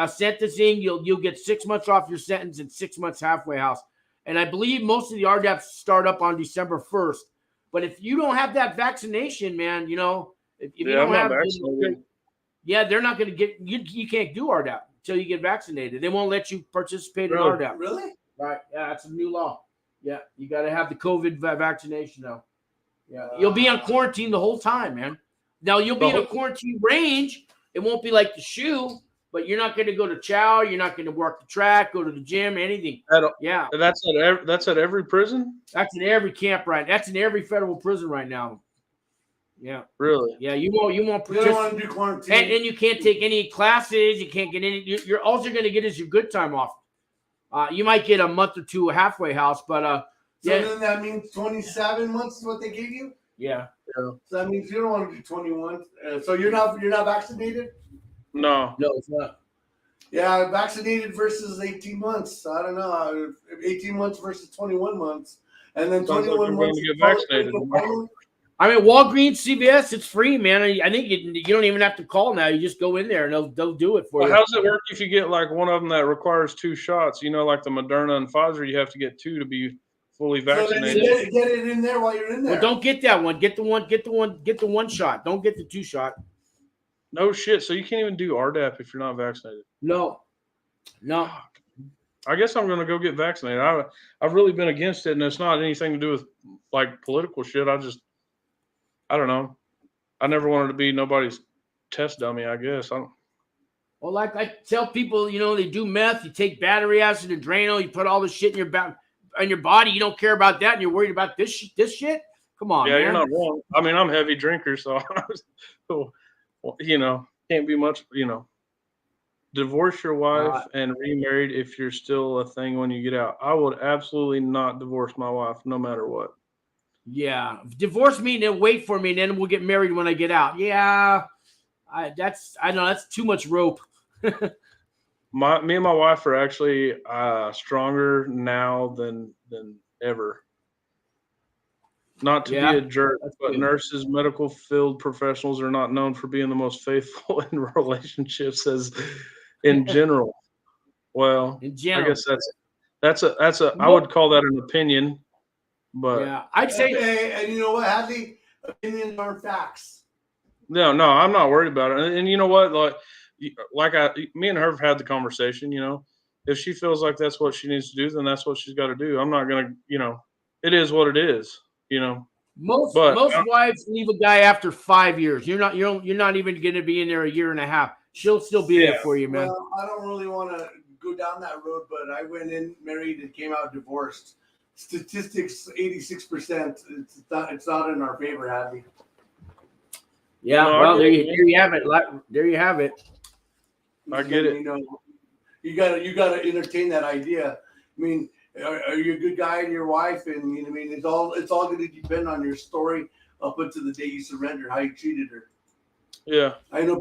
sentencing. You'll get 6 months off your sentence and 6 months halfway house. And I believe most of the RDAPs start up on December 1st. But if you don't have that vaccination, man, if you don't have vaccinated, they're not going to get you can't do RDAP until you get vaccinated. They won't let you participate in RDAP. Really? Right. Yeah, that's a new law. Yeah, you got to have the COVID vaccination now. Yeah, you'll be on quarantine the whole time, man. Now you'll be in a quarantine range. It won't be like the shoe, but you're not going to go to chow. You're not going to work the track, go to the gym, anything. Yeah, that's at every prison. That's in every camp, right? That's in every federal prison right now. Yeah, really. Yeah, you won't You don't want to do quarantine, and you can't take any classes. You can't get any. You're all you're going to get is your good time off. You might get a month or two a halfway house, but so then that means 27 months is what they gave you. Yeah. So that means you don't want to do 21. So you're not vaccinated? No, it's not. Yeah, vaccinated versus 18 months. I don't know. 18 months versus 21 months, and then 21 months to get vaccinated. I mean, Walgreens, CVS, it's free, man. I think you don't even have to call now. You just go in there and they'll do it for you. How does it work if you get like one of them that requires 2 shots? You know, like the Moderna and Pfizer, you have to get 2 to be fully vaccinated. So get it in there while you're in there. Well, don't get that one. Get the one shot. Don't get the 2 shot. No shit. So you can't even do RDAP if you're not vaccinated. No. I guess I'm gonna go get vaccinated. I've really been against it, and it's not anything to do with like political shit. I don't know. I never wanted to be nobody's test dummy, I guess. Well, like I tell people, they do meth. You take battery acid and Drano. You put all this shit in your body. You don't care about that, and you're worried about this shit. Come on, yeah, man. You're not wrong. I mean, I'm a heavy drinker, so can't be much. Divorce your wife and remarried if you're still a thing when you get out. I would absolutely not divorce my wife, no matter what. Yeah, divorce me and then wait for me, and then we'll get married when I get out. Yeah, I know that's too much rope. Me and my wife are actually stronger now than ever. Not to be a jerk, but good. Nurses, medical field professionals are not known for being the most faithful in relationships as in general. Well, I guess that's a I would call that an opinion. But yeah, I'd say, and you know what, Hadley? Opinions aren't facts. No, I'm not worried about it. And you know what? Me and her have had the conversation. If she feels like that's what she needs to do, then that's what she's got to do. I'm not gonna, it is what it is. Most wives leave a guy after 5 years. You're not even going to be in there a year and a half. She'll still be there for you, man. Well, I don't really want to go down that road, but I went in married and came out divorced. Statistics 86%. It's not in our favor, Hadley. Yeah, well, there you have it. There you have it. I get it. You gotta entertain that idea. I mean, are you a good guy to your wife? And it's all going to depend on your story up until the day you surrender, how you treated her. Yeah, I know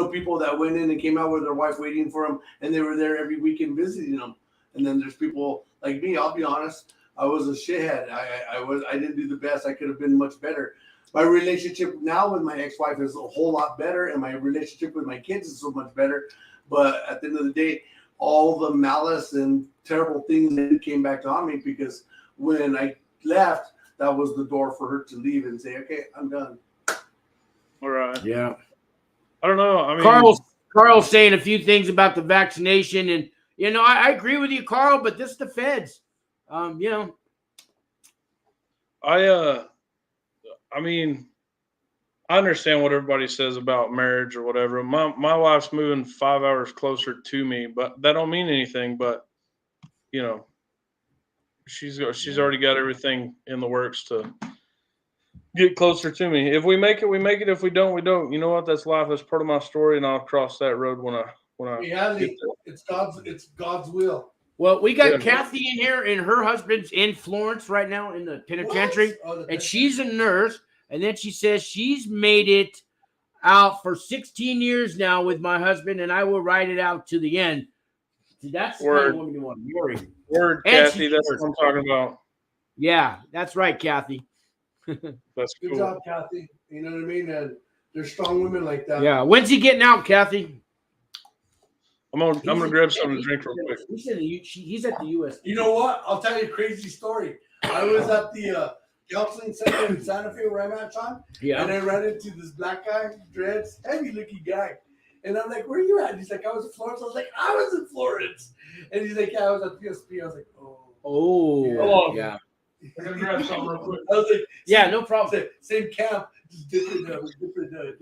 people that went in and came out with their wife waiting for them, and they were there every weekend visiting them. And then there's people like me. I'll be honest. I was a shithead. I didn't do the best. I could have been much better. My relationship now with my ex-wife is a whole lot better, and my relationship with my kids is so much better. But at the end of the day, all the malice and terrible things came back on me because when I left, that was the door for her to leave and say, "Okay, I'm done." All right. Yeah. I don't know. I mean, Carl's saying a few things about the vaccination, and I agree with you, Carl. But this is the feds. I mean, I understand what everybody says about marriage or whatever. My wife's moving 5 hours closer to me, but that don't mean anything. But she's already got everything in the works to get closer to me. If we make it, we make it. If we don't, we don't. You know what? That's life. That's part of my story, and I'll cross that road when I. Yeah, it's God's will. Well, we got Kathy in here, and her husband's in Florence right now in the penitentiary, and she's a nurse. And then she says she's made it out for 16 years now with my husband, and I will ride it out to the end. That's the kind of woman you want to marry. Word, Kathy. That's what I'm talking about. Yeah, that's right, Kathy. That's good cool. job, Kathy. You know what I mean? And there's strong women like that. Yeah. When's he getting out, Kathy? I'm gonna grab something to drink real quick. He's at the U.S. You know what? I'll tell you a crazy story. I was at the counseling center in Santa Fe where I'm at, Sean. Yeah. And I ran into this black guy, dreads, heavy-looking guy. And I'm like, where are you at? And he's like, I was in Florence. I was like, I was in Florence. And he's like, yeah, I was at PSP. I was like, oh. Oh, yeah. I'm gonna grab something real quick. I was like, Yeah, no problem. same camp, just different prison.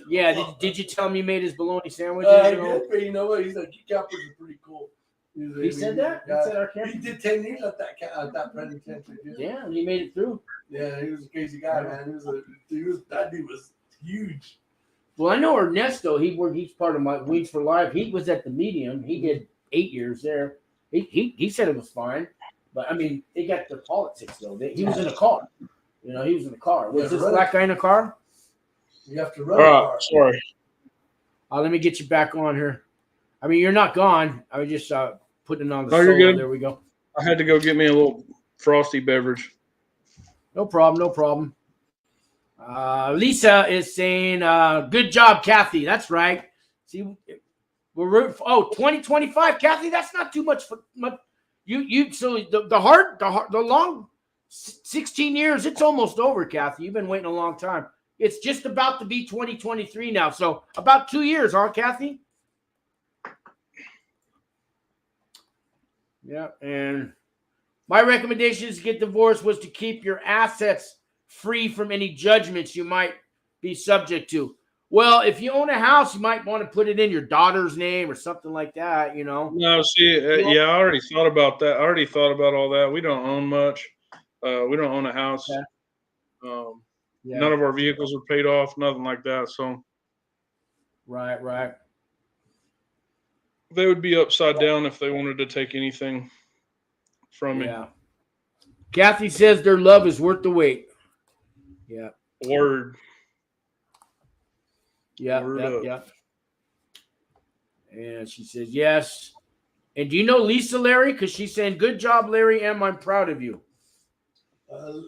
Yeah, did you tell him you made his bologna sandwiches? You know? Yeah, but you know what? He's like, you campers are pretty cool. He said that? He said our camp? He did 10 years at that penitentiary. Yeah, and he made it through. Yeah, he was a crazy guy, man. That dude was huge. Well, I know Ernesto. He's part of my Wings for Life. He was at the Medium. He did 8 years there. He said it was fine, but I mean, they got their politics though. He was in a car. You know, he was in a car. Was this black guy in a car? You have to run. A car. Sorry. Let me get you back on here. I mean, you're not gone. I was just putting it on the No, you're solo. good. There we go. I had to go get me a little frosty beverage. No problem. No problem. Lisa is saying, good job, Kathy. That's right. See, we're 2025, Kathy. That's not too much for much. So the long 16 years, it's almost over, Kathy. You've been waiting a long time. It's just about to be 2023 now. So about 2 years, huh, Kathy? Yeah. And my recommendation to get divorced was to keep your assets free from any judgments you might be subject to. Well, if you own a house, you might want to put it in your daughter's name or something like that, you know. No, see, I already thought about that. I already thought about all that. We don't own much. We don't own a house. Okay. None of our vehicles are paid off, nothing like that. So, right. They would be upside down if they wanted to take anything from me. Yeah. Kathy says their love is worth the wait. Yeah. Word. Yeah. And she says, yes. And do you know Lisa, Larry? Because she's saying, good job, Larry, and I'm proud of you.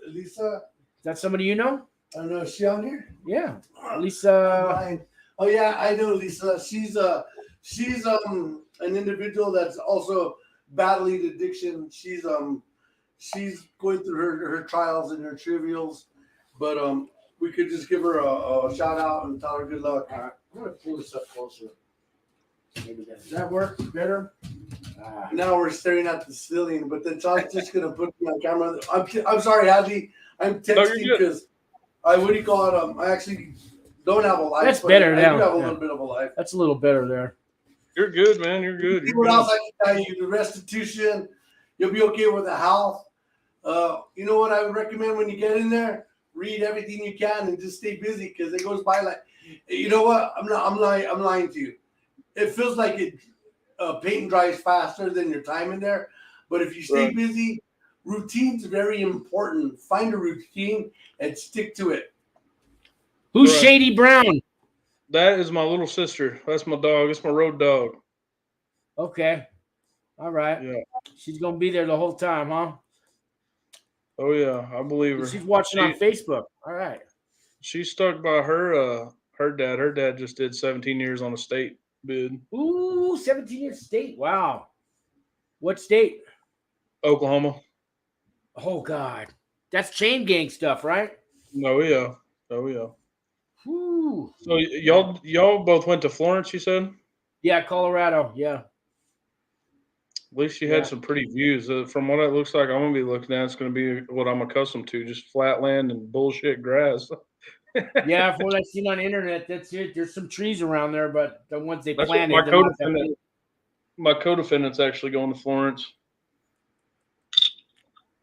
Lisa? Is that somebody you know? I don't know. Is she on here? Yeah. Lisa. Oh, yeah, I know Lisa. She's an individual that's also battling addiction. She's going through her trials and her trivials. But we could just give her a shout out and tell her good luck. All right. I'm going to pull this up closer. Maybe that. Does that work better? Now we're staring at the ceiling, but then John's just going to put me on camera. I'm sorry, Hadley. I'm texting because I actually don't have a life. That's better now. I do have a little bit of a life. That's a little better there. You're good, man. You're good. What else I can tell you? The restitution, you'll be okay with the house. You know what I would recommend when you get in there? Read everything you can and just stay busy because it goes by like, you know what? I'm lying to you. It feels like it paint and dries faster than your time in there. But if you stay busy, routine's very important. Find a routine and stick to it. Who's Shady Brown? That is my little sister. That's my dog. It's my road dog. Okay. All right. Yeah. She's going to be there the whole time, huh? Oh, yeah. I believe her. She's watching on Facebook. All right. She's stuck by her dad. Her dad just did 17 years on a state bid. Ooh, 17 years state. Wow. What state? Oklahoma. Oh, God. That's chain gang stuff, right? Oh, yeah. Oh, yeah. Whew. So y'all both went to Florence, you said? Yeah, Colorado. Yeah. At least you had some pretty views. From what it looks like, I'm going to be looking at, it's going to be what I'm accustomed to, just flat land and bullshit grass. Yeah, from what I've seen on the internet, that's it. There's some trees around there, but the ones they planted. My co-defendant's actually going to Florence.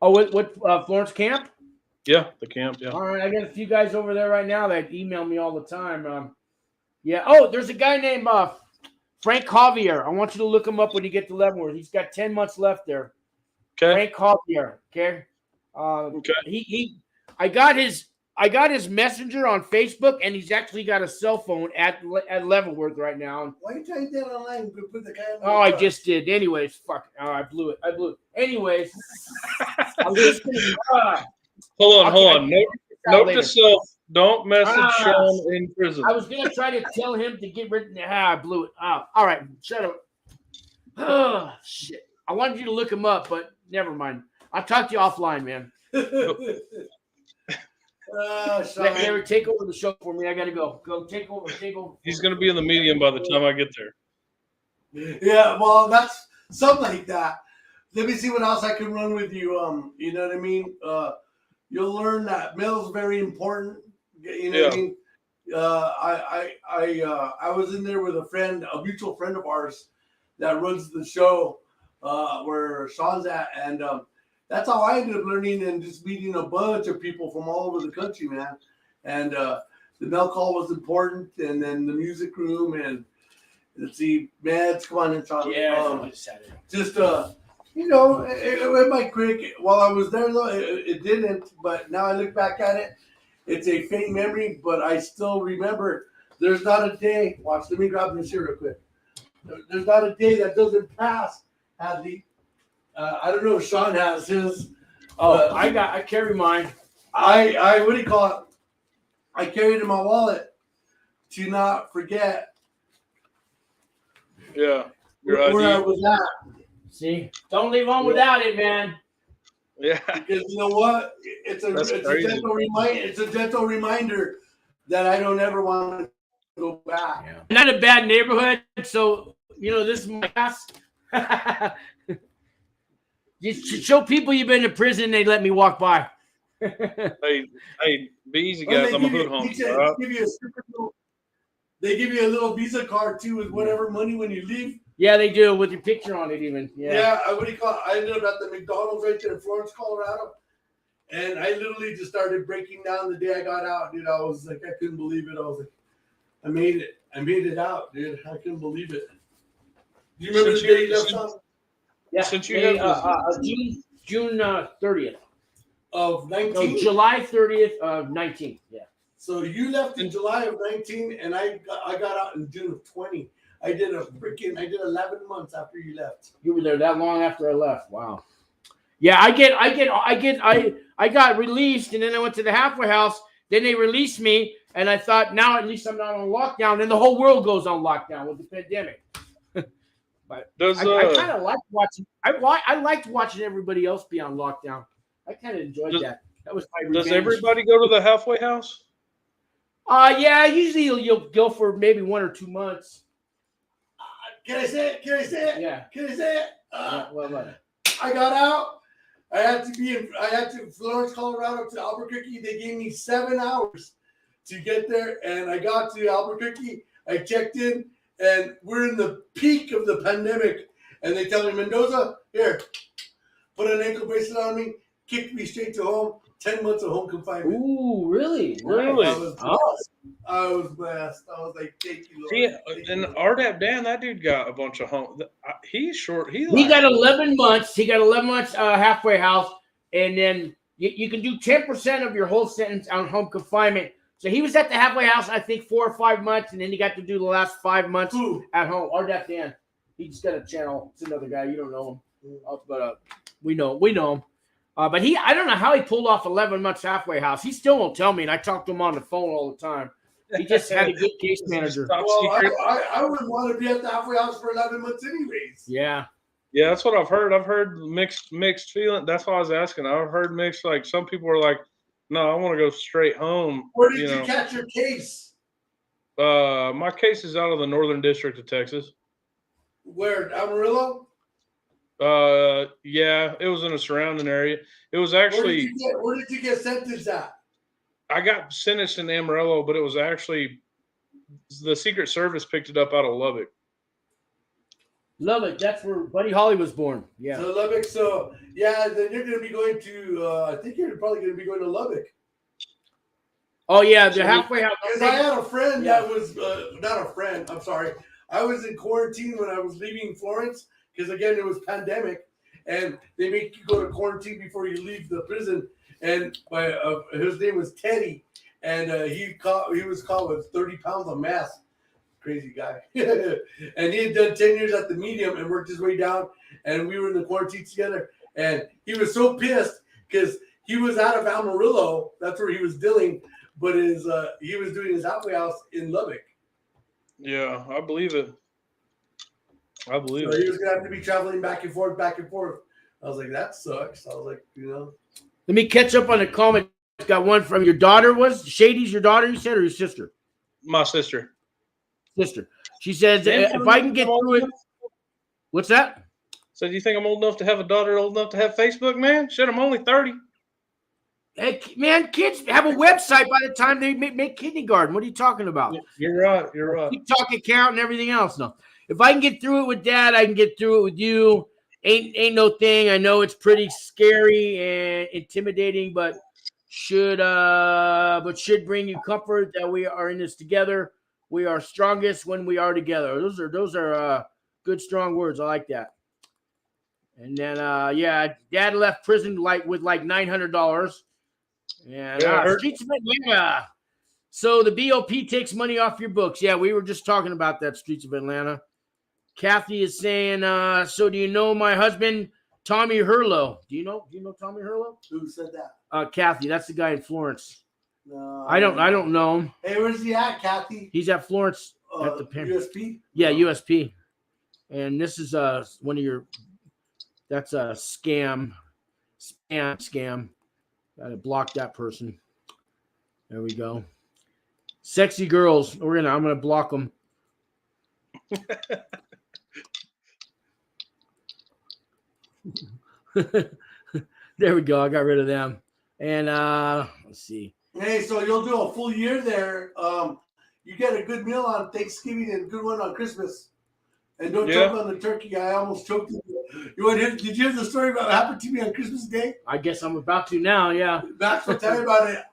Oh, what Florence camp? Yeah, the camp, yeah. All right, I got a few guys over there right now that email me all the time. Yeah. Oh, there's a guy named Frank Javier. I want you to look him up when you get to Leavenworth. He's got 10 months left there. Okay. Frank Javier. Okay. Okay. I got his messenger on Facebook, and he's actually got a cell phone at Leavenworth right now. Why are you trying that online? Put the guy on Oh, I just did. Anyways, fuck. Oh, I blew it. Anyways. Hold on. Note to self. Don't message Sean in prison. I was going to try to tell him to get rid of I blew it. All right. Shut up. Oh, shit. I wanted you to look him up, but never mind. I'll talk to you offline, man. Larry, take over the show for me. I got to go. Go take over. He's going to be in the medium by the time I get there. Yeah, well, that's something like that. let me see what else I can run with you. You know what I mean? You'll learn that mail is very important. You know what I mean? I was in there with a mutual friend of ours that runs the show where Sean's at, and that's how I ended up learning and just meeting a bunch of people from all over the country, man. And the mail call was important, and then the music room, and let's see, Mads, come on in, Sean. Yeah, just you know, it might quick. While I was there, though, it didn't. But now I look back at it, it's a faint memory. But I still remember. There's not a day. Watch, let me grab this here real quick. There's not a day that doesn't pass, Hadley. I don't know if Sean has his. Oh, I carry mine. I what do you call it? I carried in my wallet to not forget. Yeah, where I was at. See, don't leave home without it, man. Yeah, because you know what? It's a gentle reminder. It's a gentle reminder that I don't ever want to go back. Yeah. Not a bad neighborhood, so you know this is my house. You should show people you've been to prison. They let me walk by. hey, be easy, guys. I'm a hood home. They give you a little Visa card too with whatever money when you leave. Yeah, they do with your picture on it, even. Yeah. What do you call it? I ended up at the McDonald's right there in Florence, Colorado, and I literally just started breaking down the day I got out, dude. I was like, I couldn't believe it. I was like, I made it. I made it out, dude. I couldn't believe it. Do you remember the day you left, Sean? Yeah, since you have June 30th of 19. No, July 30th of 19. Yeah. So you left in July of 19, and I got out in June of 20. I did 11 months after you left. You were there that long after I left. Wow. Yeah, I got released, and then I went to the halfway house. Then they released me, and I thought, now at least I'm not on lockdown. Then the whole world goes on lockdown with the pandemic. But I kind of liked watching. I liked watching everybody else be on lockdown. I kind of enjoyed that. That was my revenge. Does everybody go to the halfway house? Yeah. Usually you'll go for maybe 1 or 2 months. Can I say it? Yeah. Can I say it? Well, I got out. I had to Florence, Colorado to Albuquerque. They gave me 7 hours to get there, and I got to Albuquerque. I checked in. And we're in the peak of the pandemic. And they tell me, Mendoza, here, put an ankle bracelet on me, kicked me straight to home, 10 months of home confinement. Ooh, really? Really? I was blessed. I was like, thank you, Lord. See, and RDAP Dan, that dude got a bunch of home. He's short. He got 11 months. He got 11 months halfway house. And then you can do 10% of your whole sentence on home confinement. So he was at the halfway house, I think, 4 or 5 months, and then he got to do the last 5 months at home. RDAP Dan, he just got a channel. It's another guy. You don't know him, but we know him. But I don't know how he pulled off 11 months halfway house. He still won't tell me, and I talk to him on the phone all the time. He just had a good case manager. Well, I wouldn't want to be at the halfway house for 11 months anyways. Yeah. Yeah, that's what I've heard. I've heard mixed feeling. That's why I was asking. I've heard mixed. Like some people are like, no, I want to go straight home. Where did you catch your case? My case is out of the Northern District of Texas. Where, Amarillo? Yeah, it was in a surrounding area. It was actually. Where did you get sentenced at? I got sentenced in Amarillo, but it was actually the Secret Service picked it up out of Lubbock. Lubbock, that's where Buddy Holly was born. Yeah. So Lubbock. So yeah, then you're going to be going to. I think you're probably going to be going to Lubbock. Oh yeah, the halfway house. Because I had a friend that was not a friend. I'm sorry. I was in quarantine when I was leaving Florence because again it was pandemic, and they make you go to quarantine before you leave the prison. And his name was Teddy, and he was caught with 30 pounds of meth. Crazy guy. And he had done 10 years at the medium and worked his way down. And we were in the quarantine together. And he was so pissed because he was out of Amarillo. That's where he was dealing. But he was doing his halfway house in Lubbock. Yeah, I believe it. I believe so it. He was going to have to be traveling back and forth. I was like, that sucks. I was like, Let me catch up on the comment. Got one from your daughter. Shady's your daughter, you said, or your sister? My sister. She says, if I can get through it. What's that? So do you think I'm old enough to have a daughter old enough to have Facebook, man? Shit, I'm only 30. Hey, man, kids have a website by the time they make kindergarten. What are you talking about? You're right. You're right. TikTok account and everything else. No, if I can get through it with Dad, I can get through it with you. Ain't no thing. I know it's pretty scary and intimidating, but should bring you comfort that we are in this together. We are strongest when we are together. Those are good, strong words. I like that. And then Dad left prison with $900. And Streets of Atlanta. So the BOP takes money off your books. Yeah, we were just talking about that, Streets of Atlanta. Kathy is saying, so do you know my husband, Tommy Hurlow? Do you know Tommy Hurlow? Who said that? Kathy, that's the guy in Florence. No, I don't know him. Hey, where's he at, Kathy? He's at Florence at the USP? Yeah, USP. And this is one of your that's a scam. Gotta block that person. There we go. Sexy girls. I'm gonna block them. There we go. I got rid of them. And let's see. Hey, so you'll do a full year there. You get a good meal on Thanksgiving and a good one on Christmas. And don't choke on the turkey. I almost choked. Did you hear the story about what happened to me on Christmas Day? I guess I'm about to now, yeah. Max will tell you about it.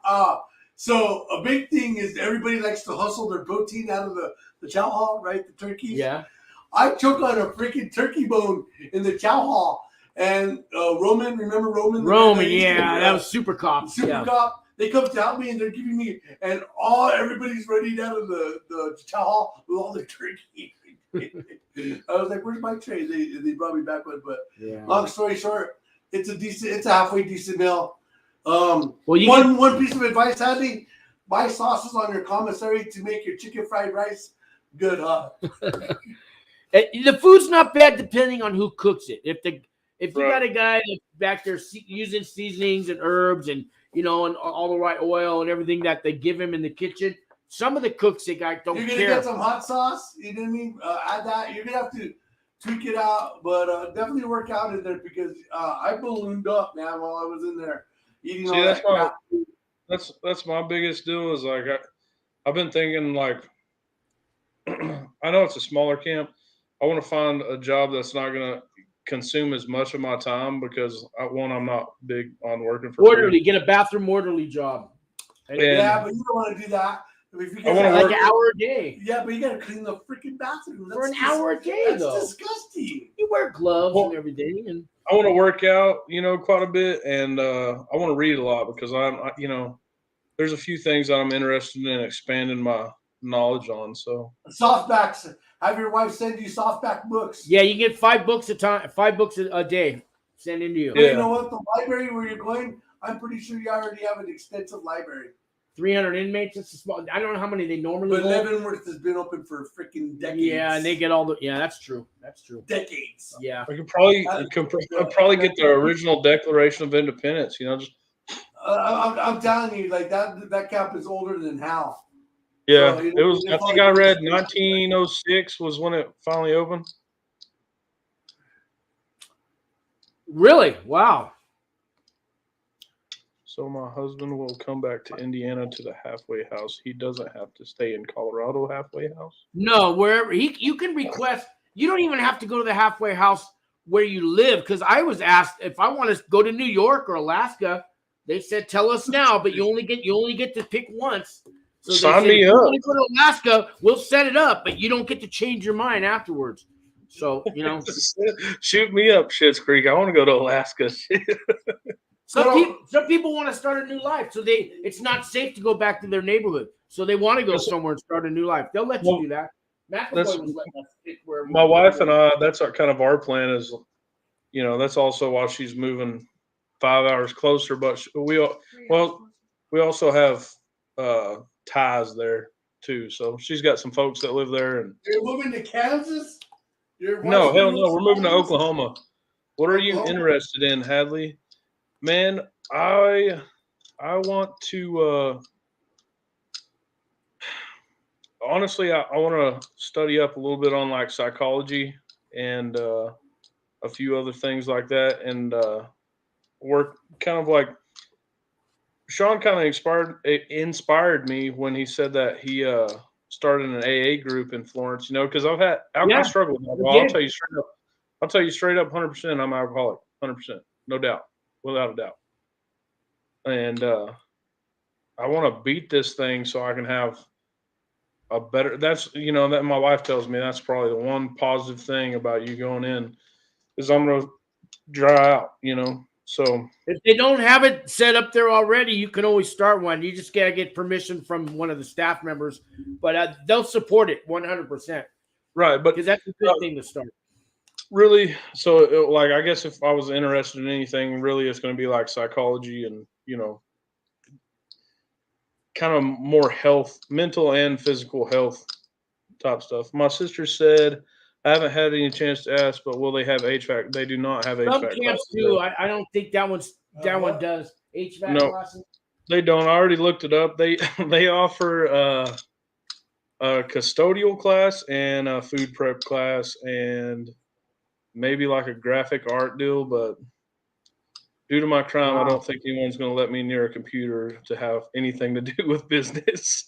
So a big thing is everybody likes to hustle their protein out of the chow hall, right? The turkeys. Yeah. I choked on a freaking turkey bone in the chow hall. And Roman, remember Roman? Roman, yeah. That was Super Cop. Cop. They come to help me and they're giving me, and everybody's running out of the chow hall with all the turkey. I was like, "Where's my tray?" They brought me back one, but long story short, it's a halfway decent meal. One piece of advice, Hadley: buy sauces on your commissary to make your chicken fried rice good, huh? The food's not bad depending on who cooks it. If you got a guy that's back there using seasonings and herbs and and all the right oil and everything that they give him in the kitchen. Some of the cooks they got don't care. You're gonna get some hot sauce. You know what I mean? Add that. You're gonna have to tweak it out, but definitely work out in there because I ballooned up, man, while I was in there eating all that crap. That's my biggest deal is like I've been thinking like I know it's a smaller camp. I want to find a job that's not gonna consume as much of my time because I'm not big on working for orderly. Get a bathroom orderly job. But you don't want to do that. If you get like an hour a day. Yeah, but you gotta clean the freaking bathroom. For an hour a day, though. That's disgusting. You wear gloves and everything, and I want to work out, quite a bit, and I want to read a lot because there's a few things that I'm interested in expanding my knowledge on. So softbacks. Have your wife send you softback books. Yeah, you get 5 books a time, 5 books a day sent into you. But you know what? The library where you're going, I'm pretty sure you already have an extensive library. 300 inmates. It's a small. I don't know how many they normally. But Leavenworth has been open for freaking decades. Yeah, and they get all the. Yeah, that's true. That's true. Decades. Yeah. I could probably get the original Declaration of Independence. Just. I'm telling you, like that camp is older than hell. Yeah, it was. I think I read 1906 was when it finally opened. Really? Wow. So my husband will come back to Indiana to the halfway house. He doesn't have to stay in Colorado halfway house. No, wherever you can request. You don't even have to go to the halfway house where you live. Because I was asked if I want to go to New York or Alaska. They said, "Tell us now," but you only get to pick once. So sign me up. If you want to go to Alaska, we'll set it up, but you don't get to change your mind afterwards. So shoot me up, Schitt's Creek. I want to go to Alaska. Some people want to start a new life, so it's not safe to go back to their neighborhood. So they want to go somewhere and start a new life. They'll let you do that. McAvoy was letting us pick where my wife and I. That's our plan is, that's also why she's moving 5 hours closer. But we also have ties there too. So she's got some folks that live there. And you're moving to Kansas? No, hell no. We're moving to Oklahoma. What are you interested in, Hadley? Man, I want to honestly I want to study up a little bit on like psychology and a few other things like that, and work kind of like Sean kind of inspired me when he said that he started an AA group in Florence. Because I struggle with alcohol. I'll tell you straight up. 100%. I'm alcoholic, 100%, no doubt, without a doubt. And I want to beat this thing so I can have a better. That's that my wife tells me that's probably the one positive thing about you going in is I'm gonna dry out. So if they don't have it set up there already, you can always start one. You just gotta get permission from one of the staff members, but they'll support it 100%. Right, but because that's a good thing to start. Really, so I guess if I was interested in anything, really, it's going to be like psychology and kind of more health, mental and physical health type stuff. My sister said, I haven't had any chance to ask, but will they have HVAC? They do not have HVAC. Some camps do. I don't think that one does HVAC classes. They don't. I already looked it up. They offer a custodial class and a food prep class and maybe like a graphic art deal, but due to my crime, I don't think anyone's going to let me near a computer to have anything to do with business.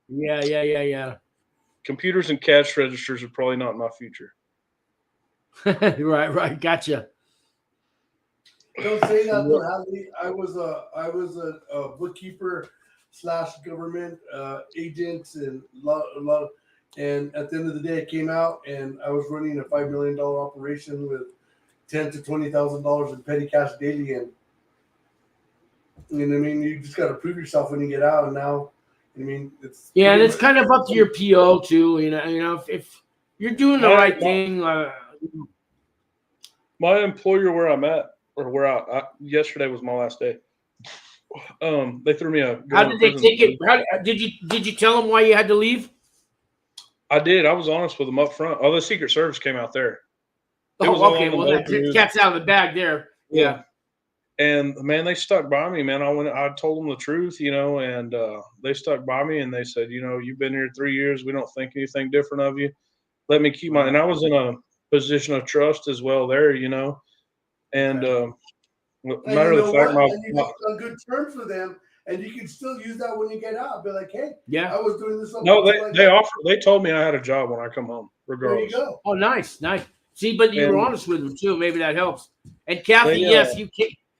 Yeah. Computers and cash registers are probably not my future. Right. Gotcha. Don't say that though, Hadley. I was a bookkeeper / government agent and a lot of. And at the end of the day, I came out and I was running a $5 million operation with $10,000 to $20,000 in petty cash daily. And you just got to prove yourself when you get out. And now, it's and it's kind of up to your PO too. If you're doing the right thing. My employer, where I'm at, or yesterday was my last day. They threw me a. How did they take it? Did you tell them why you had to leave? I did. I was honest with them up front. The Secret Service came out there. Okay. Well, that cat's out of the bag there. Yeah. And man, they stuck by me, man. I told them the truth, and they stuck by me and they said, you've been here 3 years. We don't think anything different of you. Let me keep and I was in a position of trust as well there, and matter of the fact, you on good terms with them. And you can still use that when you get out. Be like, hey, I was doing this. They told me I had a job when I come home, regardless. There you go. Oh, nice. See, but you were honest with him too. Maybe that helps. And Kathy, yes,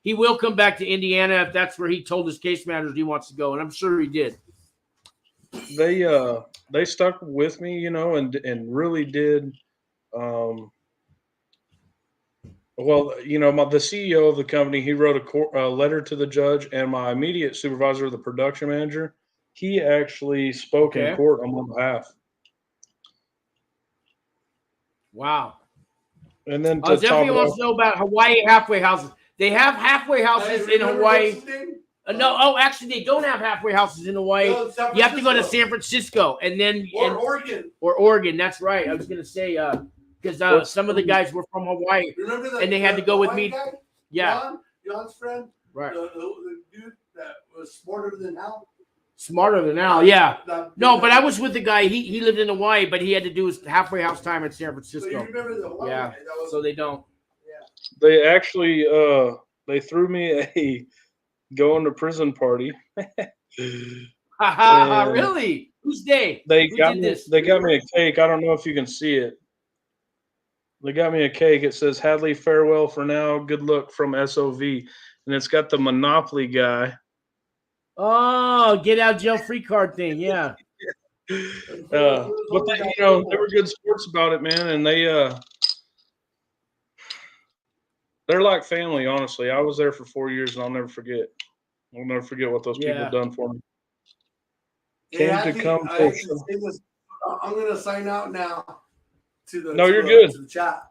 he will come back to Indiana if that's where he told his case managers he wants to go, and I'm sure he did. They stuck with me, and really did. Well, the CEO of the company, he wrote a letter to the judge, and my immediate supervisor, the production manager, he actually spoke in court on my behalf. Wow. And then Zephyr wants to know about Hawaii halfway houses. They have halfway houses in Hawaii. No, actually, they don't have halfway houses in Hawaii. No, you have to go to San Francisco and then Oregon. Or Oregon. That's right. I was going to say because some of the guys were from Hawaii, and they had to go with me. Guy? Yeah, John's friend, right? The dude that was smarter than Al. Smarter than Al, yeah. No, but I was with the guy. He lived in Hawaii, but he had to do his halfway house time in San Francisco. So you remember the Hawaii guy? So they don't. Yeah. They actually they threw me a going to prison party. Really? Whose day? They got me a cake. I don't know if you can see it. They got me a cake. It says Hadley, farewell for now. Good luck from SOV. And it's got the Monopoly guy. Oh, get out jail free card thing. Yeah. But they were good sports about it, man. And they're like family, honestly. I was there for 4 years and I'll never forget. I'll never forget what those people done for me. I'm going to sign out now. You're good. To the chat.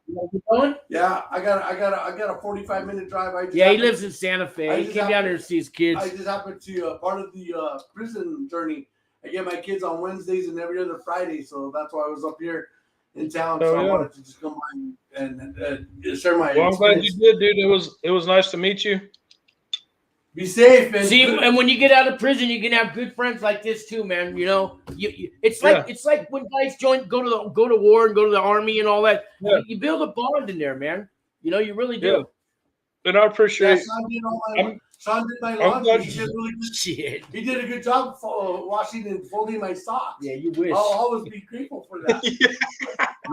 Yeah, I got a 45-minute drive. He lives in Santa Fe. He came down here to see his kids. I just happened to part of the prison journey. I get my kids on Wednesdays and every other Friday, so that's why I was up here in town. I wanted to just come by and share my. Well, I'm glad you did, dude. It was nice to meet you. Be safe. And when you get out of prison, you can have good friends like this too, man. It's like when guys go to war and go to the army and all that. Yeah. You build a bond in there, man. You know, you really Yeah. do. And I appreciate. Sean did my I'm laundry. glad- He did really good. Shit. He did a good job washing and folding my socks. Yeah, you wish. I'll always be grateful for that.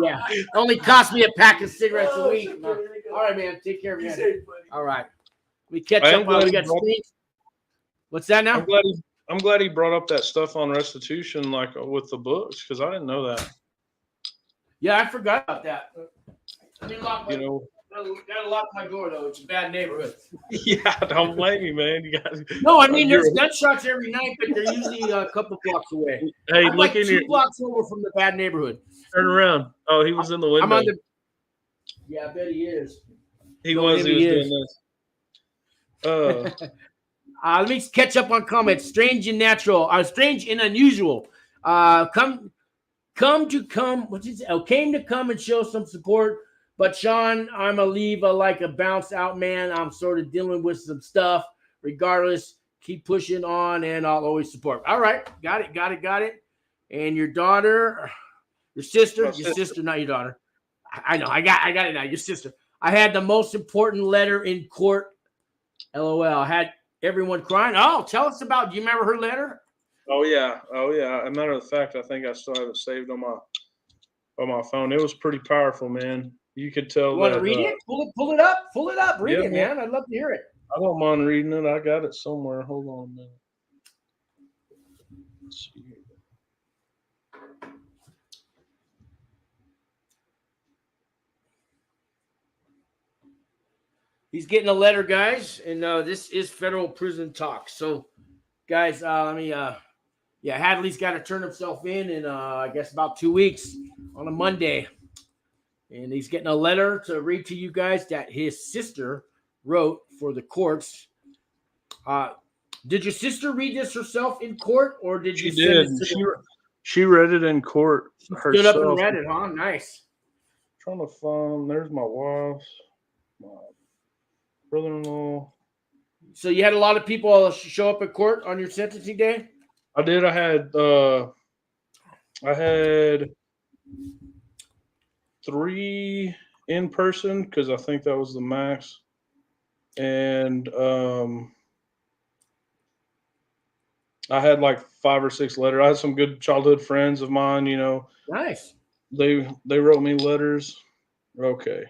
Yeah. Only cost me a pack of cigarettes a Oh, week. shit, No. there you go. All right, man. Take care of Be you. safe, buddy. All right. We catch I am up. glad We he got brought- Steve. What's that now? I'm glad he brought up that stuff on restitution, like with the books, because I didn't know that. Yeah, I forgot about that. I didn't lock my, You know. gotta lock my door though. It's a bad neighborhood. Yeah, don't blame me, man. You guys. No, I mean there's You're- gunshots every night, but they're usually a couple blocks away. Hey, I'm look like in 2 here. blocks over from the bad neighborhood. Turn around. Oh, he was in the window. I'm on the. Yeah, I bet he is. He Don't was. name He was he doing is. this. Let me catch up on comments. Strange and natural. Strange and unusual. Came to come and show some support. But Sean, I'm a leave like a bounce out man. I'm sort of dealing with some stuff. Regardless, keep pushing on, and I'll always support. All right, got it. And your daughter, your sister, not your daughter. I know, I got it now. Your sister. I had the most important letter in court. LOL. I had everyone crying. Oh, tell us about. Do you remember her letter? Oh yeah. As a matter of fact, I think I still have it saved on my phone. It was pretty powerful, man. You could tell. You want that, to read it? Pull it up. Read yeah, it, man. I'd love to hear it. I don't mind reading it. I got it somewhere. Hold on a minute. Let's see. He's getting a letter, guys, and this is Federal Prison Talk. So, guys, Hadley's got to turn himself in I guess about 2 weeks on a Monday, and he's getting a letter to read to you guys that his sister wrote for the courts. Did your sister read this herself in court, or did you She send did. it to She read it in court herself. stood up and read it, huh? Nice. Trying to find. There's my wife's, my brother-in-law. So you had a lot of people show up at court on your sentencing day? I did. I had 3 in person because I think that was the max, and I had like 5 or 6 letters. I had some good childhood friends of mine. You know, Nice. they wrote me letters. Okay.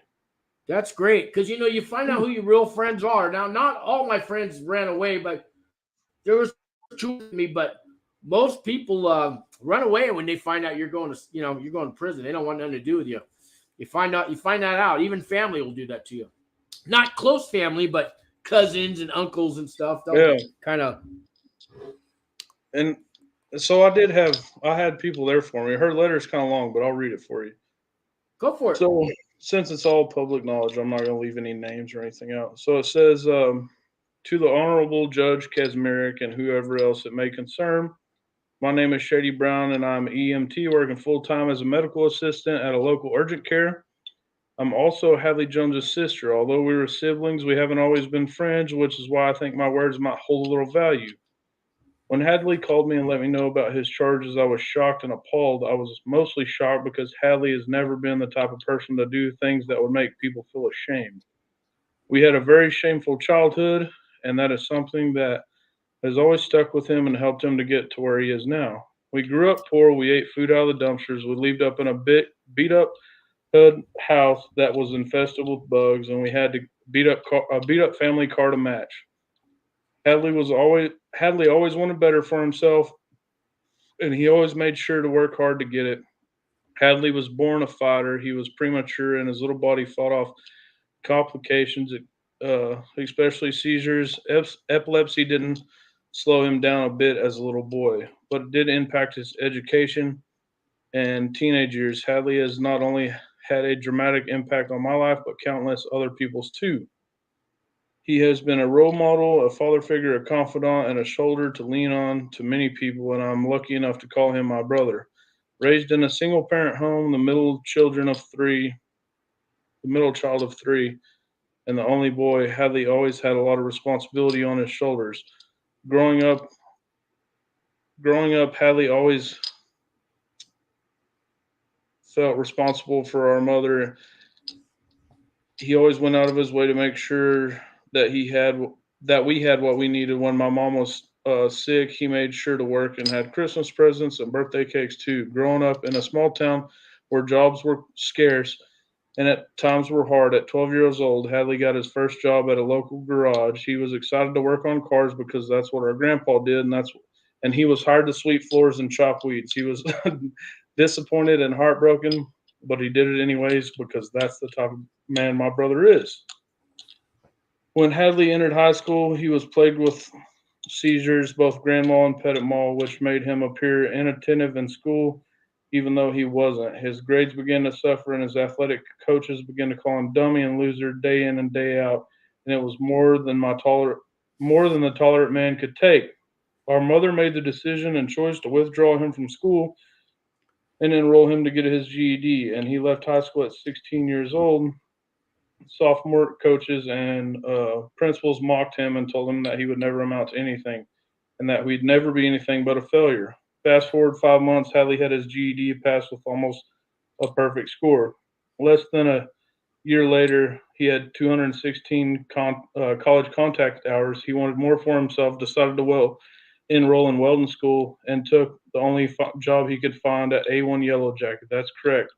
That's great because you find out who your real friends are. Now, not all my friends ran away, but there was 2 of me. But most people run away when they find out you're going to prison. They don't want nothing to do with you. You find that out. Even family will do that to you. Not close family, but cousins and uncles and stuff. Yeah. Kind of. And so I had people there for me. Her letter is kind of long, but I'll read it for you. Go for it. So since it's all public knowledge, I'm not going to leave any names or anything out. So it says, to the Honorable Judge Kaczmarek and whoever else it may concern, my name is Shady Brown, and I'm EMT working full-time as a medical assistant at a local urgent care. I'm also Hadley Jones's sister. Although we were siblings, we haven't always been friends, which is why I think my words might hold a little value. When Hadley called me and let me know about his charges, I was shocked and appalled. I was mostly shocked because Hadley has never been the type of person to do things that would make people feel ashamed. We had a very shameful childhood, and that is something that has always stuck with him and helped him to get to where he is now. We grew up poor. We ate food out of the dumpsters. We lived up in a beat up hood house that was infested with bugs, and we had to beat up family car to match. Hadley always wanted better for himself, and he always made sure to work hard to get it. Hadley was born a fighter. He was premature, and his little body fought off complications, especially seizures. Epilepsy didn't slow him down a bit as a little boy, but it did impact his education and teenage years. Hadley has not only had a dramatic impact on my life, but countless other people's too. He has been a role model, a father figure, a confidant, and a shoulder to lean on to many people, and I'm lucky enough to call him my brother. Raised in a single-parent home, the middle child of three, and the only boy, Hadley always had a lot of responsibility on his shoulders. Growing up, Hadley always felt responsible for our mother. he always went out of his way to make sure that we had what we needed. When my mom was sick, he made sure to work and had Christmas presents and birthday cakes too. Growing up in a small town where jobs were scarce and at times were hard, at 12 years old, Hadley got his first job at a local garage. He was excited to work on cars because that's what our grandpa did, and he was hired to sweep floors and chop weeds. He was disappointed and heartbroken, but he did it anyways because that's the type of man my brother is. When Hadley entered high school, he was plagued with seizures, both grand mal and petit mal, which made him appear inattentive in school, even though he wasn't. His grades began to suffer, and his athletic coaches began to call him dummy and loser day in and day out. And it was more than the tolerant man could take. Our mother made the decision and choice to withdraw him from school and enroll him to get his GED. And he left high school at 16 years old. Sophomore coaches and principals mocked him and told him that he would never amount to anything and that we'd never be anything but a failure. Fast forward 5 months, Hadley had his GED passed with almost a perfect score. Less than a year later, he had 216 college contact hours. He wanted more for himself, decided to enroll in welding school, and took the only job he could find at A1 Yellow Jacket. That's correct.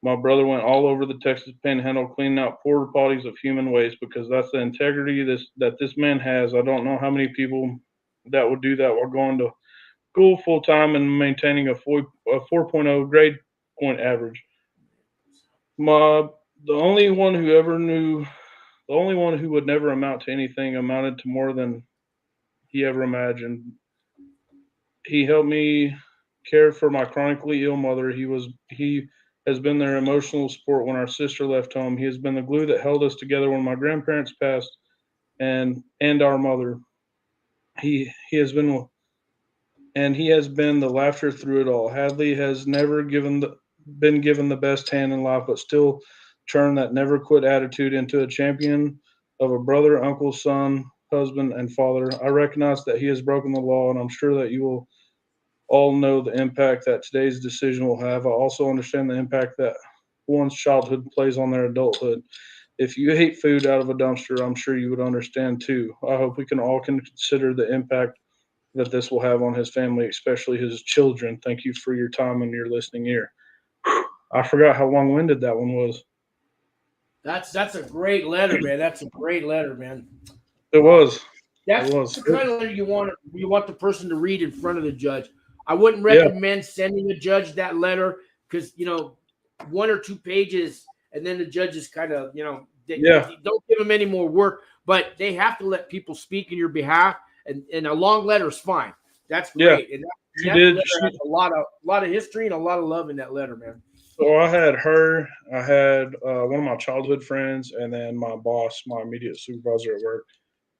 My brother went all over the Texas Panhandle cleaning out porta potties of human waste because that's the integrity that this man has. I don't know how many people that would do that while going to school full time and maintaining a 4.0 grade point average. The only one who would never amount to anything amounted to more than he ever imagined. He helped me care for my chronically ill mother. He has been their emotional support when our sister left home. He has been the glue that held us together when my grandparents passed, and our mother. He has been the laughter through it all. Hadley has never been given the best hand in life, but still turned that never quit attitude into a champion of a brother, uncle, son, husband, and father. I recognize that he has broken the law, and I'm sure that you will all know the impact that today's decision will have. I also understand the impact that one's childhood plays on their adulthood. If you ate food out of a dumpster, I'm sure you would understand too. I hope we can all consider the impact that this will have on his family, especially his children. Thank you for your time and your listening ear. I forgot how long-winded that one was. That's a great letter, man. That's a great letter, man. It was. That's the kind of letter you want the person to read in front of the judge. I wouldn't recommend sending a judge that letter because, 1 or 2 pages and then the judge is kind of, don't give them any more work, but they have to let people speak in your behalf, and a long letter is fine. That's great. And that letter has a lot of history and a lot of love in that letter, man. So I had one of my childhood friends, and then my boss, my immediate supervisor at work.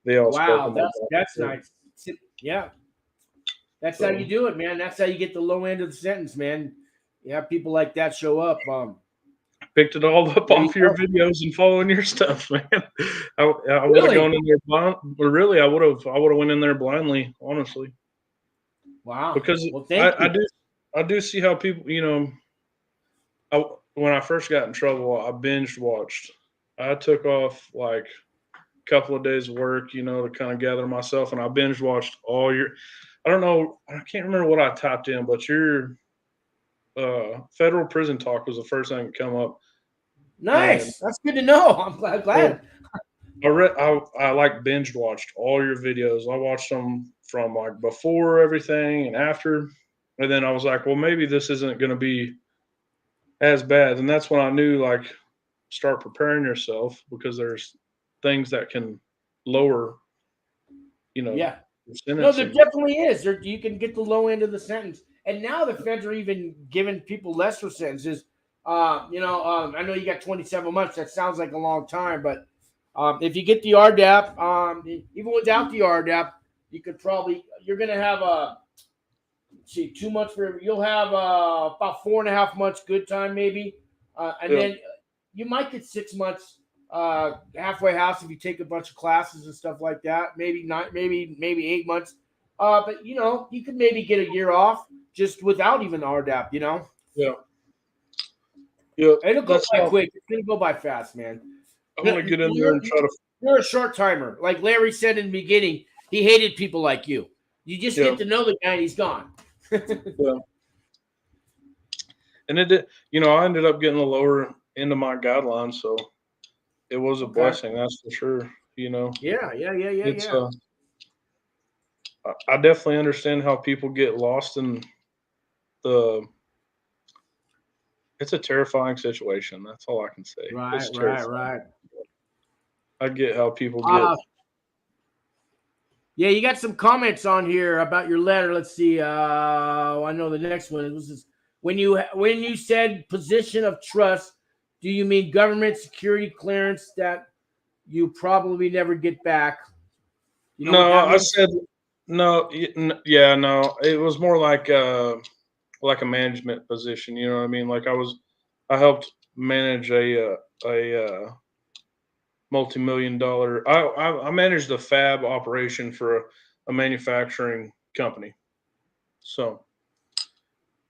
They all spoke. Wow, that's nice. Yeah. That's how you do it, man. That's how you get the low end of the sentence, man. You have people like that show up. Picked it all up off your videos and following your stuff, man. I would have gone in there blind, but really, I would have went in there blindly, honestly. Wow. Because I do see how people, when I first got in trouble, I binge watched. I took off like a couple of days of work, to kind of gather myself, and I binge watched all your. I don't know. I can't remember what I typed in, but your federal prison talk was the first thing that come up. Nice. That's good to know. I'm glad. I like binge watched all your videos. I watched them from like before everything and after, and then I was like, well, maybe this isn't going to be as bad. And that's when I knew, like, start preparing yourself because there's things that can lower, No, there definitely is. You can get the low end of the sentence. And now the feds are even giving people lesser sentences. I know you got 27 months. That sounds like a long time. But if you get the RDAP, even without the RDAP, you're going to have 2 months you'll have about 4.5 months good time maybe. Then you might get 6 months halfway house if you take a bunch of classes and stuff like that. Maybe 8 months. But you could maybe get a year off just without even RDAP. Yeah. It'll go by quick. It's gonna go by fast, man. I want to get in there and try to. You're a short timer. Like Larry said in the beginning, he hated people like you. You just get to know the guy and he's gone. Yeah. And it did, I ended up getting the lower end of my guidelines, so it was a blessing, that's for sure. Yeah. It's I definitely understand how people get lost in it's a terrifying situation. That's all I can say. Right. I get how people get. Yeah, you got some comments on here about your letter. Let's see. I know the next one. It was when you said position of trust, do you mean government security clearance that you probably never get back? No, I said no. Yeah, no. It was more like a management position. You know what I mean? Like I helped manage a multi-million-dollar. I managed the fab operation for a manufacturing company. So,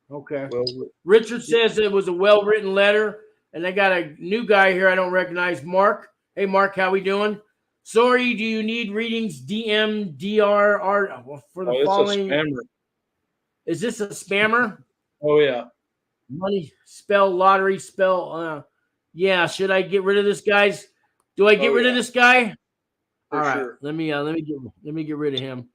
okay. Well, Richard says it was a well-written letter, and I got a new guy here I don't recognize, Mark. Hey, Mark, how we doing? Sorry, do you need readings? DM, DR, for the following. It's a spammer. Is this a spammer? Oh yeah. Money, spell lottery, spell. Yeah. Should I get rid of this, guys? Do I get rid of this guy? For all right. Sure. Let me get rid of him.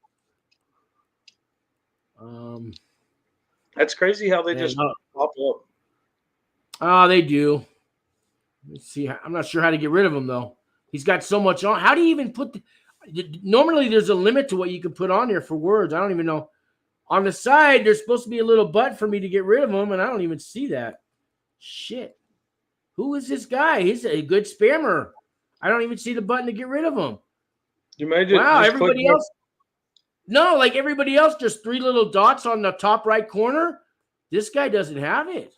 That's crazy how they just pop up. Oh, they do. Let's see. I'm not sure how to get rid of him though. He's got so much on. How do you even put? Normally, there's a limit to what you can put on here for words. I don't even know. On the side, there's supposed to be a little button for me to get rid of him, and I don't even see that. Shit. Who is this guy? He's a good spammer. I don't even see the button to get rid of him. You made it. Wow, everybody else. No, like everybody else, just 3 little dots on the top right corner. This guy doesn't have it.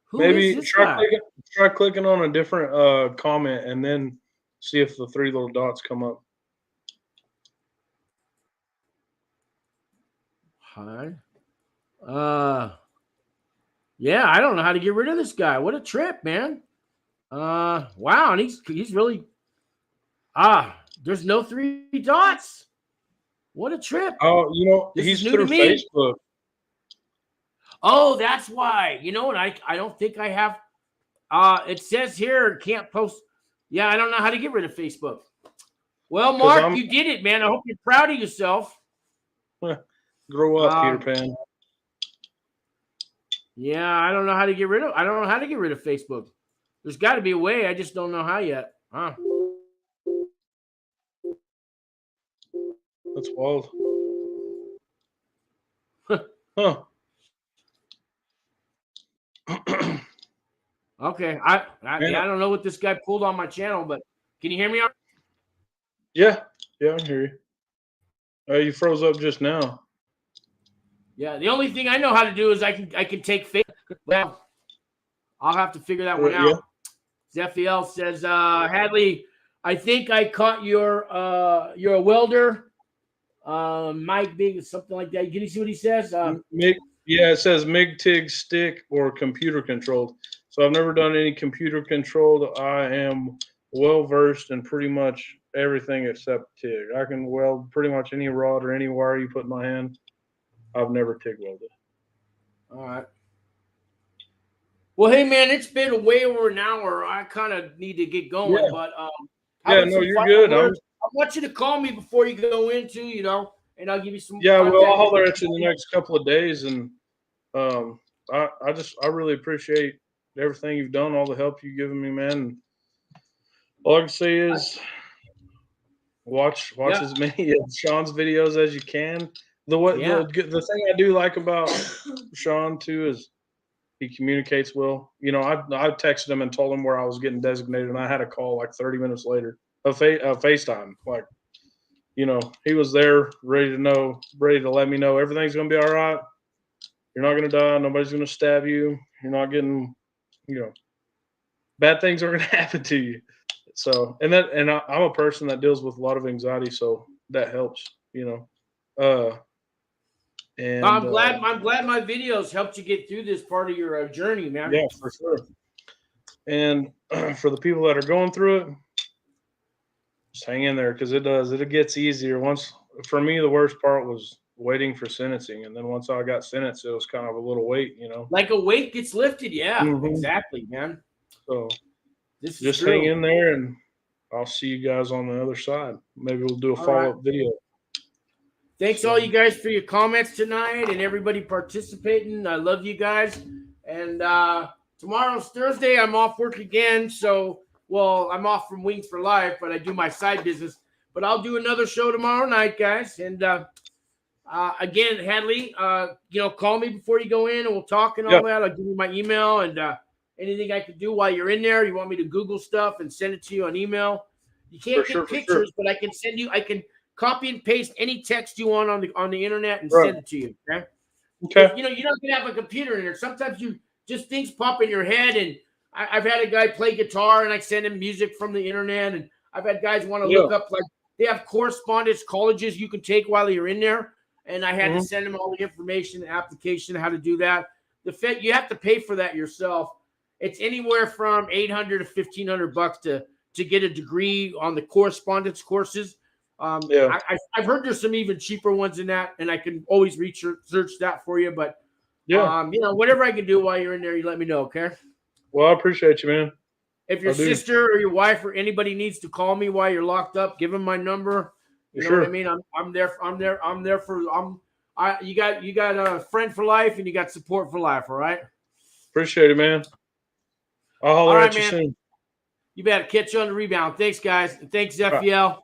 Who Maybe is this guy? Try clicking on a different comment and then see if the 3 little dots come up. Hi. Yeah, I don't know how to get rid of this guy. What a trip, man. Wow, and he's really there's no 3 dots. What a trip. Oh, he's through Facebook. Oh, that's why. You know what? I don't think I have. It says here can't post. Yeah, I don't know how to get rid of Facebook. Well, Mark, you did it, man. I hope you're proud of yourself. Grow up, Peter Pan. Yeah, I don't know how to get rid of. I don't know how to get rid of Facebook. There's got to be a way. I just don't know how yet. Huh? That's wild. Huh. Okay, I don't know what this guy pulled on my channel, but can you hear me? Yeah, I can hear you. You froze up just now. Yeah, the only thing I know how to do is I can take Facebook. Well, I'll have to figure that one out. Zephiel says, Hadley, I think I caught you're a welder. Mike Big, something like that. Can you see what he says? It says MIG, TIG, stick, or computer controlled. So I've never done any computer controlled. I am well versed in pretty much everything except TIG. I can weld pretty much any rod or any wire you put in my hand. I've never TIG welded. All right. Well, hey man, it's been way over an hour. I kind of need to get going, but you're good. I want you to call me before you go into, and I'll give you some. Yeah, well, I'll holler at you in the next couple of days, and I really appreciate everything you've done, all the help you've given me, man. And all I can say is watch as many of Sean's videos as you can. The thing I do like about Sean too is he communicates well. I texted him and told him where I was getting designated, and I had a call like 30 minutes later, a FaceTime. Like, he was there, ready to let me know everything's gonna be all right. You're not gonna die. Nobody's gonna stab you. You're not getting, bad things are gonna happen to you. So, I'm a person that deals with a lot of anxiety, so that helps. And I'm glad my videos helped you get through this part of your journey, man. Yeah, for sure. And for the people that are going through it, just hang in there because it gets easier. Once, for me, the worst part was waiting for sentencing, and then once I got sentenced, it was kind of a little weight, you know. Like a weight gets lifted. Yeah, Mhm. exactly, man. So This is just true. hang in there, and I'll see you guys on the other side. Maybe we'll do a All follow-up video. Thanks all you guys for your comments tonight and everybody participating. I love you guys. And tomorrow's Thursday. I'm off work again. So, well, I'm off from Wings for Life, but I do my side business. But I'll do another show tomorrow night, guys. And again, Hadley, call me before you go in and we'll talk and all that. I'll give you my email and anything I can do while you're in there. You want me to Google stuff and send it to you on email? You can't get pictures, but I can send you. I can copy and paste any text you want on the internet and send it to you. Okay. Okay. You don't have a computer in there. Sometimes things pop in your head, and I've had a guy play guitar, and I send him music from the internet, and I've had guys want to look up, like, they have correspondence colleges you can take while you're in there, and I had to send them all the information, the application, how to do that. You have to pay for that yourself. It's anywhere from $800 to $1,500 to get a degree on the correspondence courses. I've heard there's some even cheaper ones than that, and I can always research that for you. But whatever I can do while you're in there, you let me know, okay? Well, I appreciate you, man. If your sister or your wife or anybody needs to call me while you're locked up, give them my number. You know what I mean? I'm there for you got a friend for life and you got support for life. All right. Appreciate it, man. I'll holler at you soon. You better catch you on the rebound. Thanks, guys. Thanks, FPL.